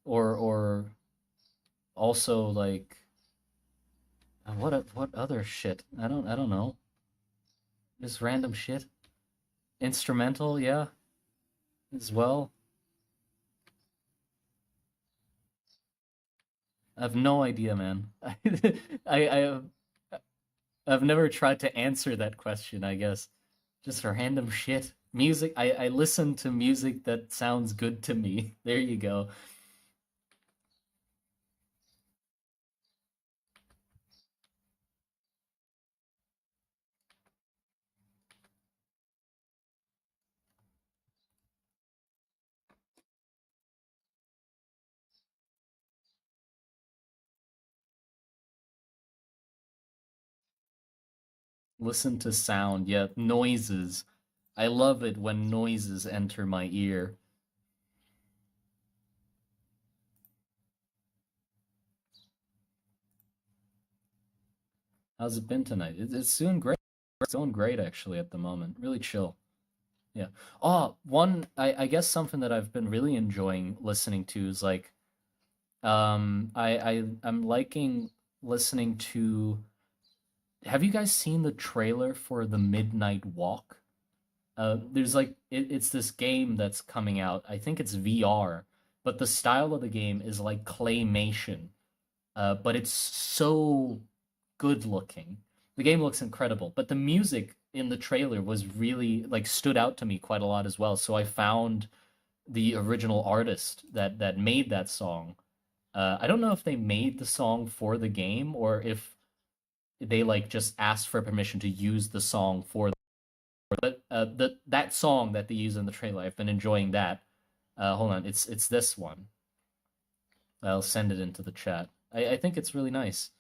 Or also like what other shit? I don't know. Just random shit. Instrumental, yeah, as well. I have no idea, man. I I've never tried to answer that question, I guess. Just random shit. Music, I listen to music that sounds good to me. There you go. Listen to sound, yeah, noises. I love it when noises enter my ear. How's it been tonight? It's doing great. It's going great actually at the moment. Really chill. Yeah. Oh, I guess something that I've been really enjoying listening to is like I'm liking listening to have you guys seen the trailer for the Midnight Walk? There's like it's this game that's coming out. I think it's VR, but the style of the game is like claymation. but it's so good looking. The game looks incredible, but the music in the trailer was really like stood out to me quite a lot as well. So I found the original artist that made that song. I don't know if they made the song for the game or if they like just asked for permission to use the song for that song that they use in the trailer. I've been enjoying that. Hold on, it's this one. I'll send it into the chat. I think it's really nice.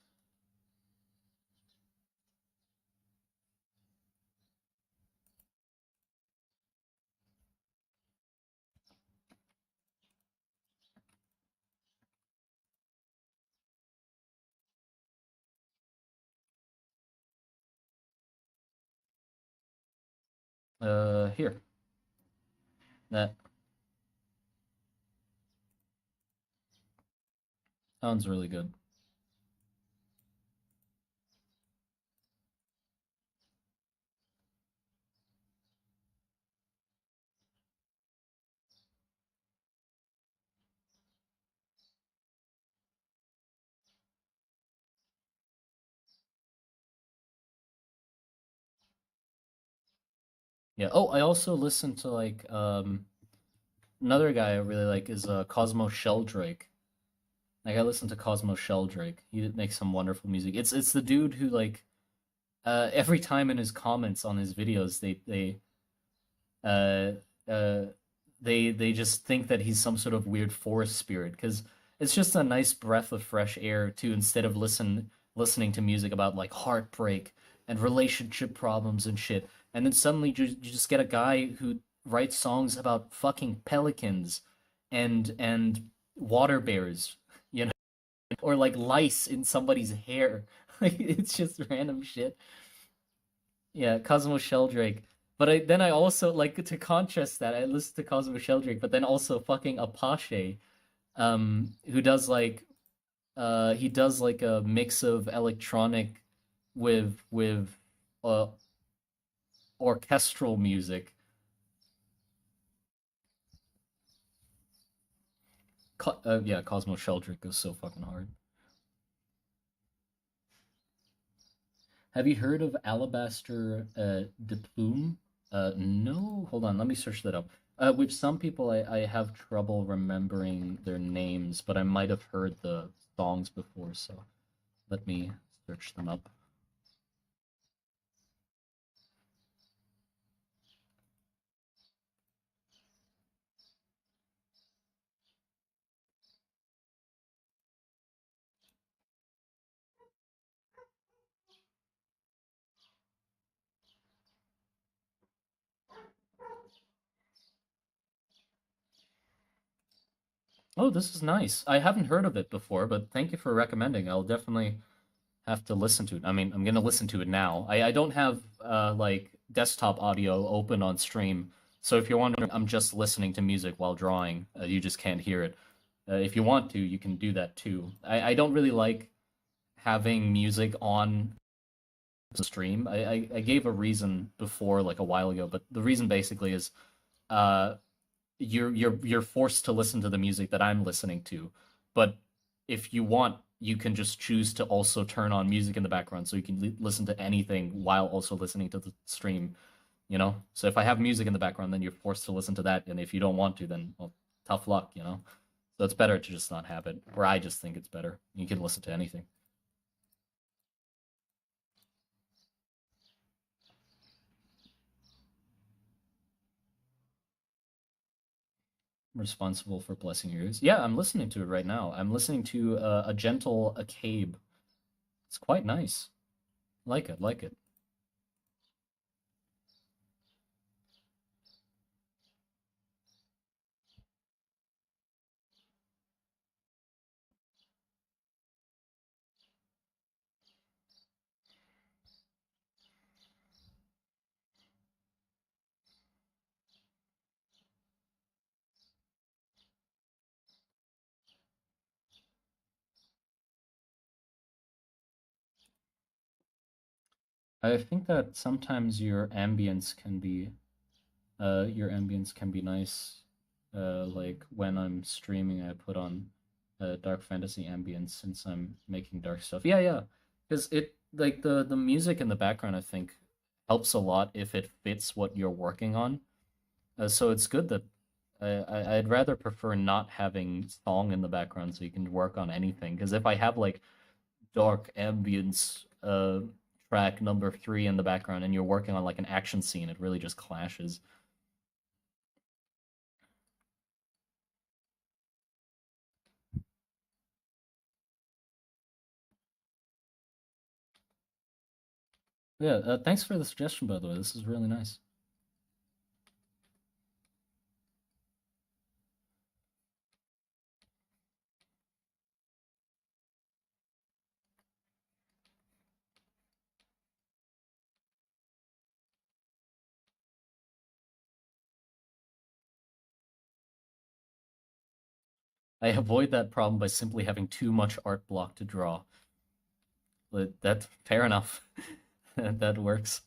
Here. That sounds really good. Yeah. Oh, I also listen to like another guy I really like is Cosmo Sheldrake. Like I listen to Cosmo Sheldrake. He makes some wonderful music. It's the dude who like every time in his comments on his videos uh uh they just think that he's some sort of weird forest spirit because it's just a nice breath of fresh air too instead of listening to music about like heartbreak and relationship problems and shit. And then suddenly you just get a guy who writes songs about fucking pelicans and water bears, you know, or like lice in somebody's hair. Like it's just random shit. Yeah, Cosmo Sheldrake. But I also like to contrast that. I listen to Cosmo Sheldrake, but then also fucking Apache, who does like he does like a mix of electronic with uh orchestral music. Yeah, Cosmo Sheldrake goes so fucking hard. Have you heard of Alabaster de Plume? No, hold on, let me search that up. With some people, I have trouble remembering their names, but I might have heard the songs before, so let me search them up. Oh, this is nice. I haven't heard of it before, but thank you for recommending. I'll definitely have to listen to it. I mean, I'm gonna listen to it now. I don't have like desktop audio open on stream, so if you're wondering, I'm just listening to music while drawing. You just can't hear it. If you want to, you can do that too. I don't really like having music on the stream. I gave a reason before, like a while ago, but the reason basically is uh you're forced to listen to the music that I'm listening to. But if you want, you can just choose to also turn on music in the background so you can listen to anything while also listening to the stream, you know? So if I have music in the background, then you're forced to listen to that, and if you don't want to, then well, tough luck, you know? So it's better to just not have it, or I just think it's better. You can listen to anything. Responsible for blessing your ears. Yeah, I'm listening to it right now. I'm listening to a gentle Acabe. It's quite nice. Like it, like it. I think that sometimes your ambience can be nice. Like when I'm streaming, I put on dark fantasy ambience since I'm making dark stuff. Yeah, yeah, because it like the music in the background I think helps a lot if it fits what you're working on. So it's good that I'd rather prefer not having song in the background so you can work on anything. Because if I have like dark ambience track number 3 in the background and you're working on like an action scene, it really just clashes. Yeah, thanks for the suggestion by the way. This is really nice. I avoid that problem by simply having too much art block to draw. But that's fair enough. That works.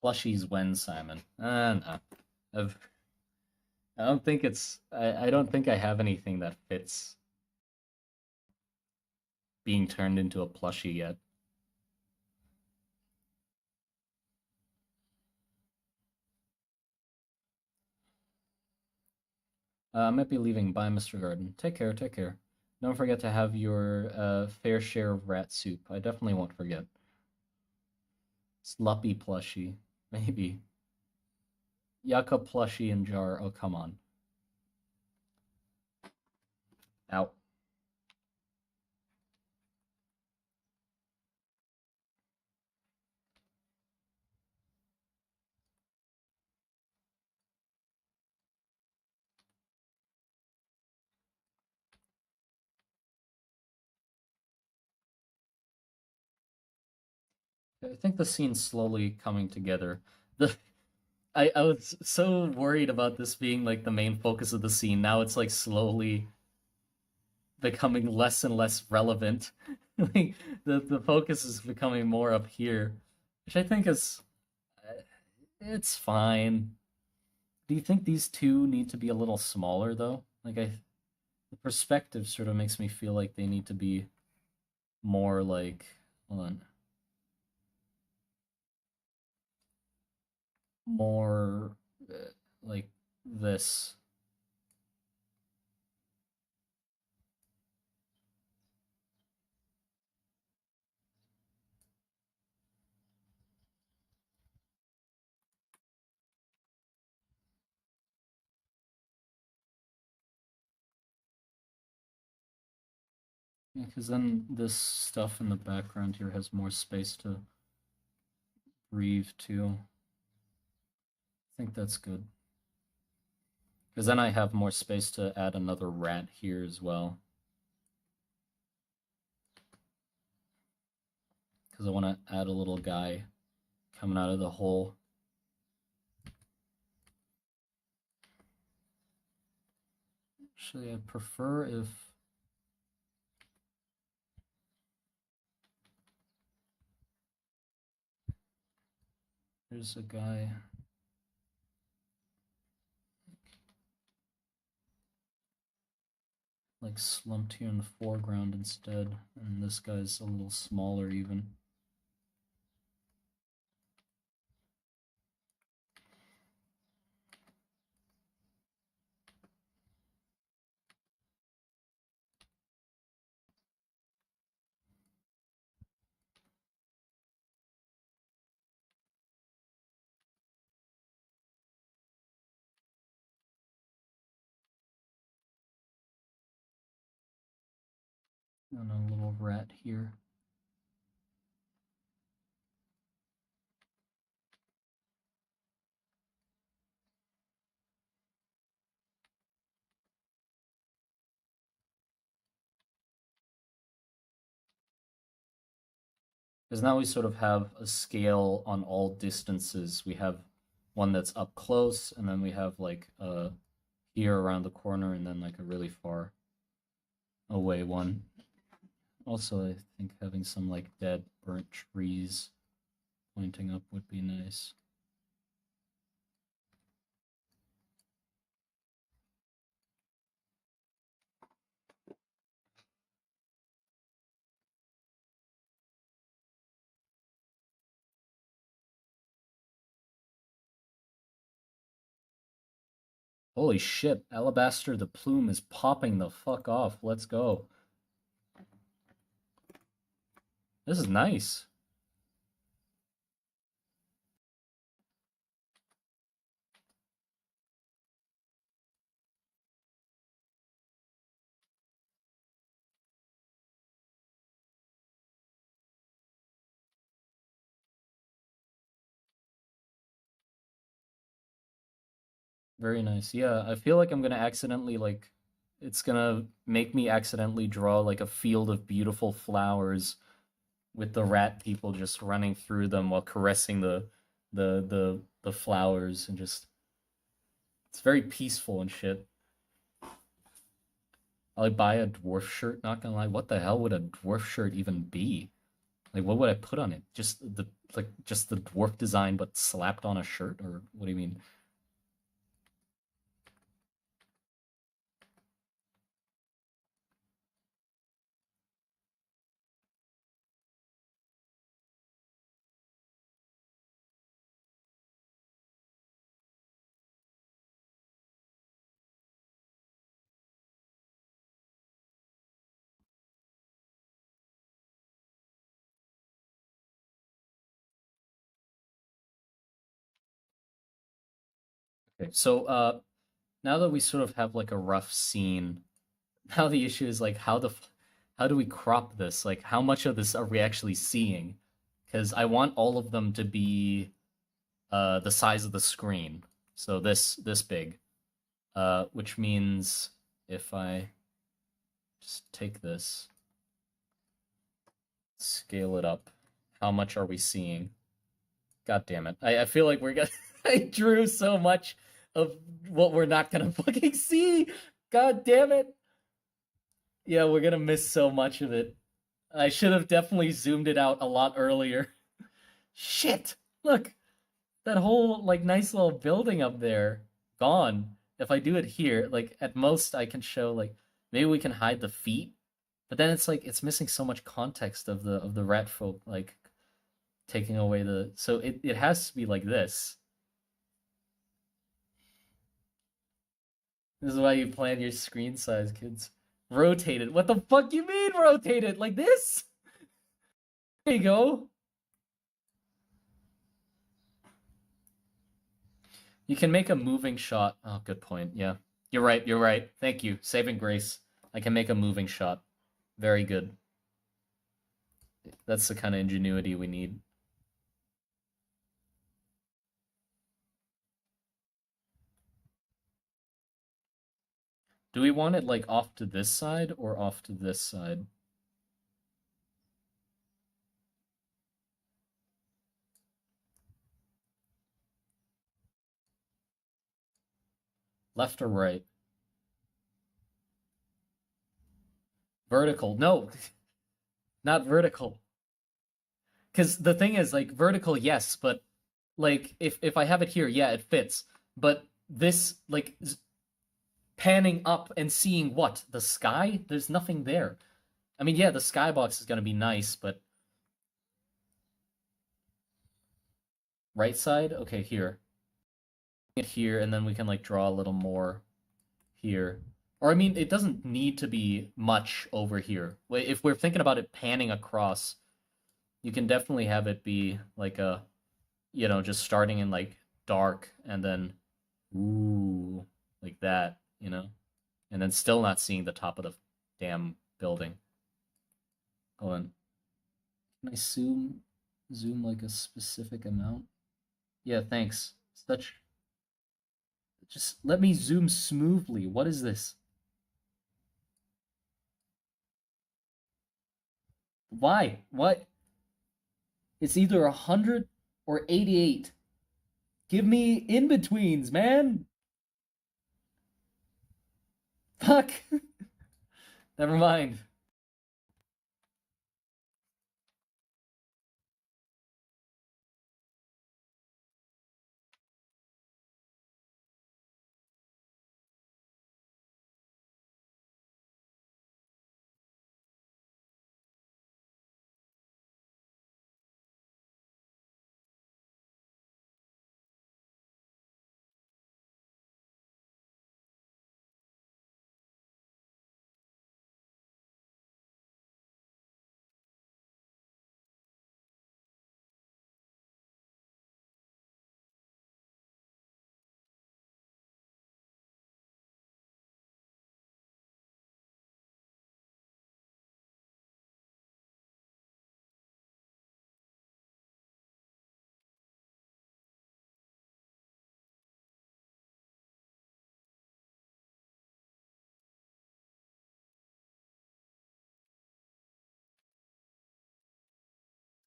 Plushies when Simon. No. I've, I don't think it's. I don't think I have anything that fits being turned into a plushie yet. I might be leaving. Bye, Mr. Garden. Take care. Take care. Don't forget to have your fair share of rat soup. I definitely won't forget. Sloppy plushie. Maybe. Yucca plushie in jar. Oh, come on. Out. I think the scene's slowly coming together. The I was so worried about this being like the main focus of the scene. Now it's like slowly becoming less and less relevant. Like the focus is becoming more up here, which I think is it's fine. Do you think these two need to be a little smaller though? The perspective sort of makes me feel like they need to be more like hold on, more like this. Because then this stuff in the background here has more space to breathe too. I think that's good. Because then I have more space to add another rat here as well. Because I want to add a little guy coming out of the hole. Actually, I prefer if there's a guy like slumped here in the foreground instead, and this guy's a little smaller even. And a little rat here. Because now we sort of have a scale on all distances. We have one that's up close, and then we have like here around the corner, and then like a really far away one. Also, I think having some like dead, burnt trees pointing up would be nice. Holy shit, Alabaster the Plume is popping the fuck off. Let's go. This is nice. Very nice. Yeah, I feel like I'm gonna accidentally like it's gonna make me accidentally draw like a field of beautiful flowers with the rat people just running through them while caressing the flowers and just it's very peaceful and shit. I like buy a dwarf shirt, not gonna lie. What the hell would a dwarf shirt even be? Like what would I put on it? Just the dwarf design but slapped on a shirt or what do you mean? Okay, so now that we sort of have like a rough scene, now the issue is like how do we crop this? Like how much of this are we actually seeing? Because I want all of them to be the size of the screen. So this big. Which means if I just take this, scale it up, how much are we seeing? God damn it. I feel like we're gonna I drew so much of what we're not gonna fucking see. God damn it. Yeah, we're gonna miss so much of it. I should have definitely zoomed it out a lot earlier. Shit! Look, that whole like nice little building up there gone. If I do it here, like at most I can show like maybe we can hide the feet, but then it's like it's missing so much context of the rat folk like taking away the so it has to be like this. This is why you plan your screen size, kids. Rotate it. What the fuck you mean rotate it? Like this? There you go. You can make a moving shot. Oh, good point. Yeah. You're right. You're right. Thank you. Saving grace. I can make a moving shot. Very good. That's the kind of ingenuity we need. Do we want it like off to this side or off to this side? Left or right? Vertical. No, not vertical. Because the thing is, like, vertical, yes, but like if I have it here, yeah, it fits. But this like panning up and seeing what? The sky? There's nothing there. I mean, yeah, the skybox is gonna be nice, but right side? Okay, here. It here, and then we can like draw a little more here. Or I mean, it doesn't need to be much over here. If we're thinking about it panning across, you can definitely have it be like a, just starting in like dark and then ooh, like that, and then still not seeing the top of the damn building. Hold on. Can I zoom like a specific amount? Yeah, thanks. Such just let me zoom smoothly. What is this? Why? What? It's either 100 or 88. Give me in betweens, man. Fuck. Never mind.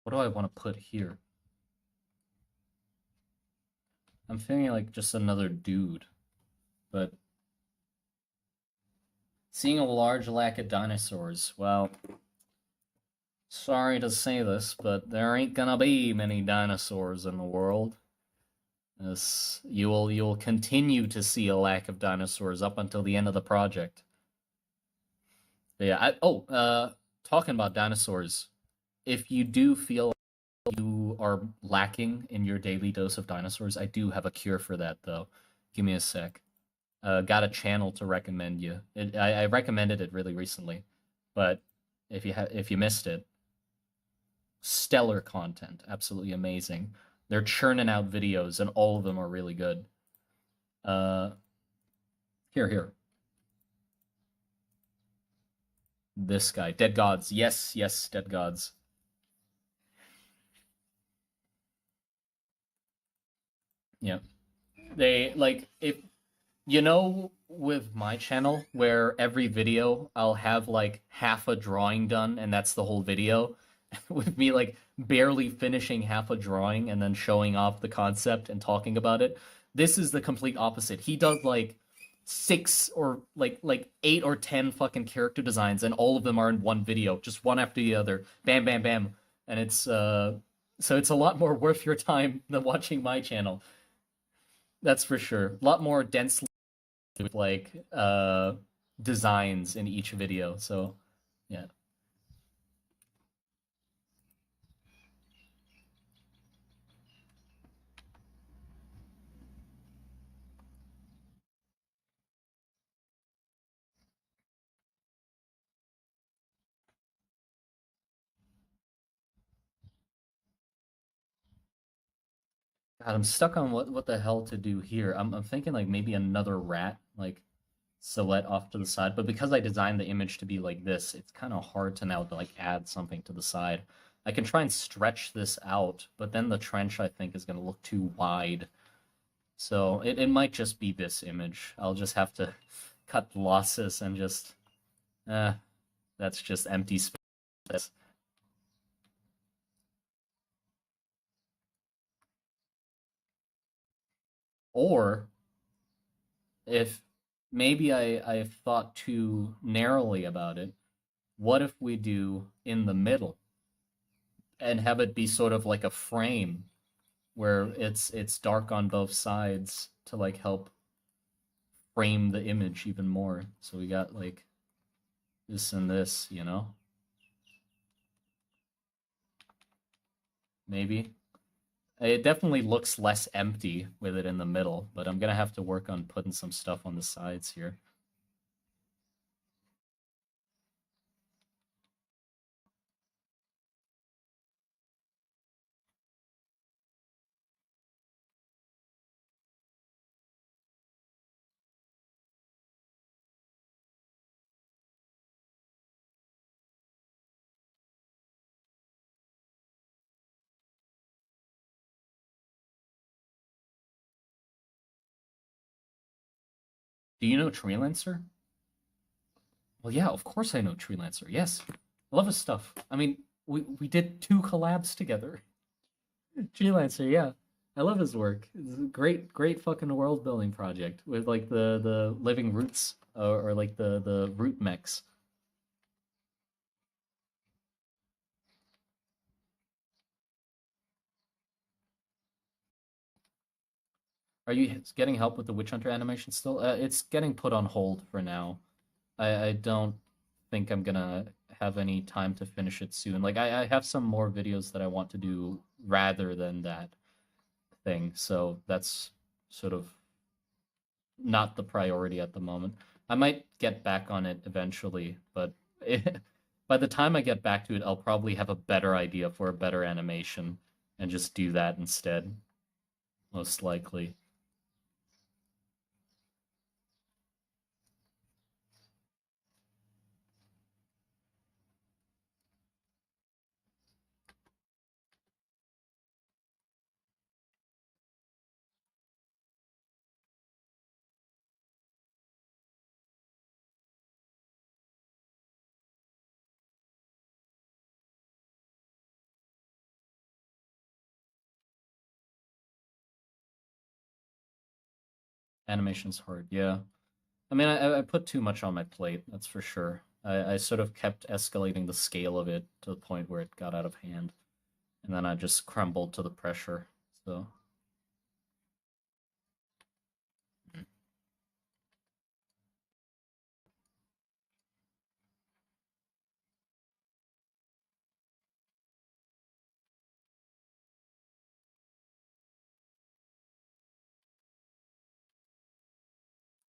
What do I want to put here? I'm feeling like just another dude, but seeing a large lack of dinosaurs. Well, sorry to say this, but there ain't gonna be many dinosaurs in the world. This, you'll continue to see a lack of dinosaurs up until the end of the project. But yeah, talking about dinosaurs, if you do feel you are lacking in your daily dose of dinosaurs, I do have a cure for that though. Give me a sec. Got a channel to recommend you. I recommended it really recently, but if you missed it, stellar content, absolutely amazing. They're churning out videos, and all of them are really good. Uh, here, this guy, Dead Gods. Yes, yes, Dead Gods. Yeah, they like if with my channel where every video I'll have like half a drawing done and that's the whole video with me like barely finishing half a drawing and then showing off the concept and talking about it. This is the complete opposite. He does like six or like eight or 10 fucking character designs and all of them are in one video, just one after the other. Bam bam bam. And it's a lot more worth your time than watching my channel. That's for sure. A lot more dense with like designs in each video. So yeah. God, I'm stuck on what the hell to do here. I'm thinking like maybe another rat like silhouette off to the side, but because I designed the image to be like this, it's kind of hard to now to like add something to the side. I can try and stretch this out, but then the trench I think is going to look too wide. So it might just be this image. I'll just have to cut losses and just eh, that's just empty space. Or if maybe I've thought too narrowly about it, what if we do in the middle and have it be sort of like a frame where it's dark on both sides to like help frame the image even more. So we got like this and this, maybe. It definitely looks less empty with it in the middle, but I'm gonna have to work on putting some stuff on the sides here. Do you know Freelancer? Well, yeah, of course I know Freelancer. Yes, I love his stuff. I mean, we did two collabs together. Freelancer, yeah, I love his work. It's a great fucking world building project with like the living roots or like the root mechs. Are you getting help with the Witch Hunter animation still? It's getting put on hold for now. I don't think I'm gonna have any time to finish it soon. Like I have some more videos that I want to do rather than that thing, so that's sort of not the priority at the moment. I might get back on it eventually, but by the time I get back to it, I'll probably have a better idea for a better animation and just do that instead, most likely. Animation's hard, yeah. I mean, I put too much on my plate, that's for sure. I sort of kept escalating the scale of it to the point where it got out of hand, and then I just crumbled to the pressure. So,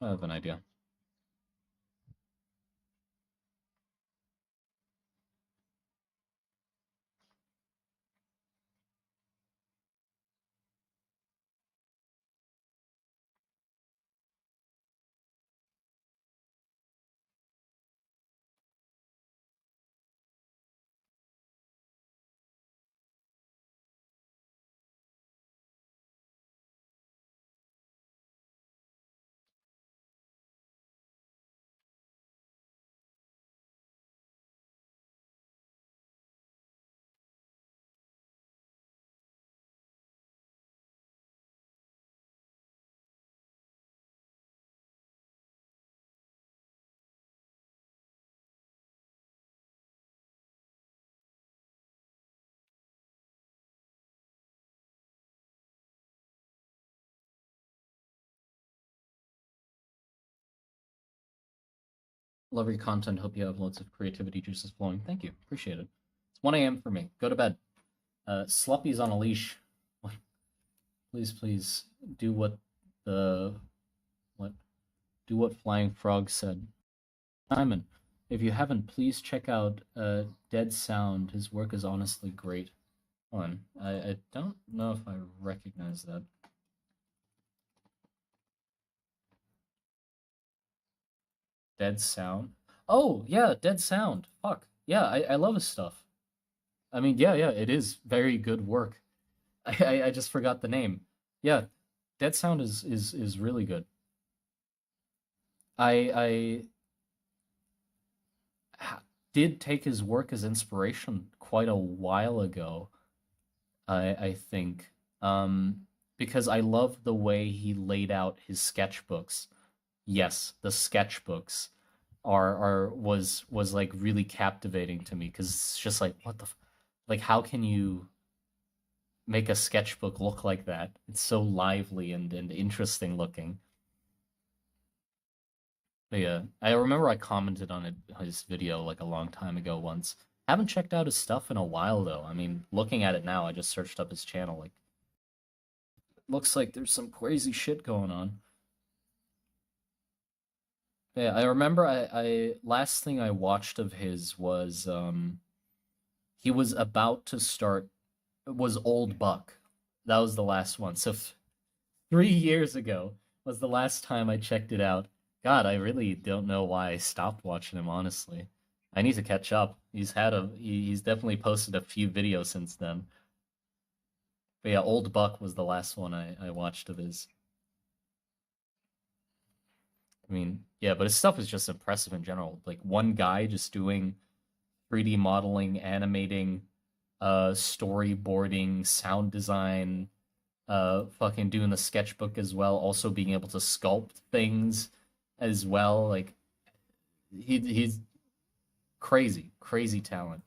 I have an idea. Love your content. Hope you have loads of creativity juices flowing. Thank you. Appreciate it. It's 1 a.m. for me. Go to bed. Sluppy's on a leash. Please, please do the what do what Flying Frog said. Simon, if you haven't, please check out Dead Sound. His work is honestly great. Hold on. I don't know if I recognize that. Dead Sound. Oh yeah, Dead Sound. Fuck. Yeah, I love his stuff. I mean, yeah, it is very good work. I just forgot the name. Yeah, Dead Sound is really good. I did take his work as inspiration quite a while ago. I think because I love the way he laid out his sketchbooks. Yes, the sketchbooks was like really captivating to me because it's just like like how can you make a sketchbook look like that? It's so lively and interesting looking. But yeah, I remember I commented on his video like a long time ago once. Haven't checked out his stuff in a while though. I mean, looking at it now, I just searched up his channel. Like, looks like there's some crazy shit going on. Yeah, I remember I last thing I watched of his was he was about to start was Old Buck. That was the last one. So 3 years ago was the last time I checked it out. God, I really don't know why I stopped watching him, honestly. I need to catch up. He's definitely posted a few videos since then. But yeah, Old Buck was the last one I watched of his. I mean, yeah, but his stuff is just impressive in general. Like one guy just doing 3D modeling, animating, storyboarding, sound design, fucking doing the sketchbook as well, also being able to sculpt things as well. Like he's crazy, crazy talent.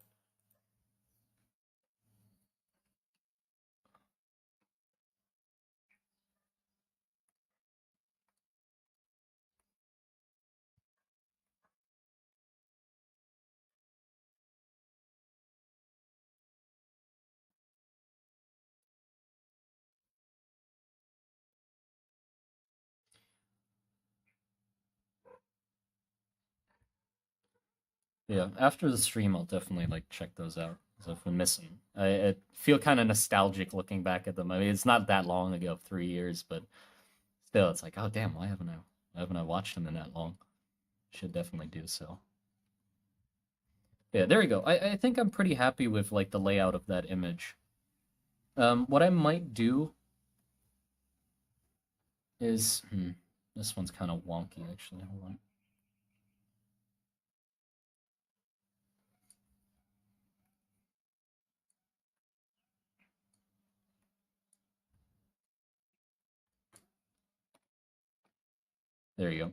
Yeah, after the stream, I'll definitely like check those out. So if I'm missing, I feel kind of nostalgic looking back at them. I mean, it's not that long ago, 3 years, but still, it's like, oh damn, why haven't I watched them in that long? Should definitely do so. Yeah, there we go. I think I'm pretty happy with like the layout of that image. What I might do is, this one's kind of wonky actually. Hold on. There you go.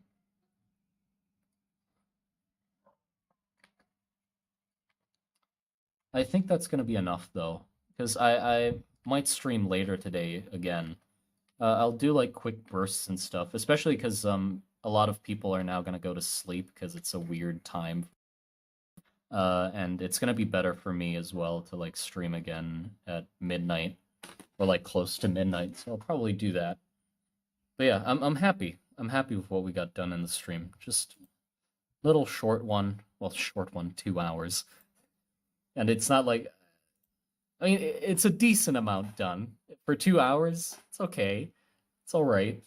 I think that's gonna be enough though, because I might stream later today again. I'll do like quick bursts and stuff, especially because a lot of people are now gonna go to sleep because it's a weird time. And it's gonna be better for me as well to like stream again at midnight or like close to midnight. So I'll probably do that. But yeah, I'm happy. I'm happy with what we got done in the stream. Just little short one. Well, short one, 2 hours. And it's not like, I mean, it's a decent amount done for 2 hours. It's okay. It's all right.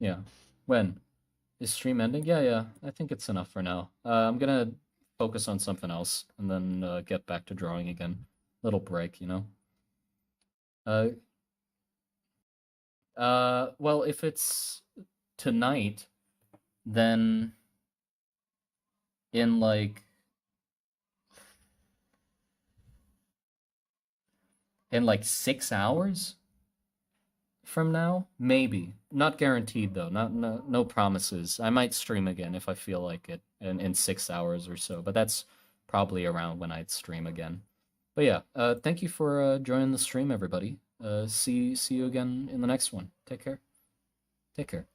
Yeah. When is stream ending? Yeah, yeah. I think it's enough for now. I'm gonna focus on something else and then get back to drawing again. Little break, you know. Uh, well, if it's tonight, then in like 6 hours from now, maybe. Not guaranteed though. Not no promises. I might stream again if I feel like it in 6 hours or so. But that's probably around when I'd stream again. But yeah, thank you for joining the stream, everybody. See you again in the next one. Take care. Take care.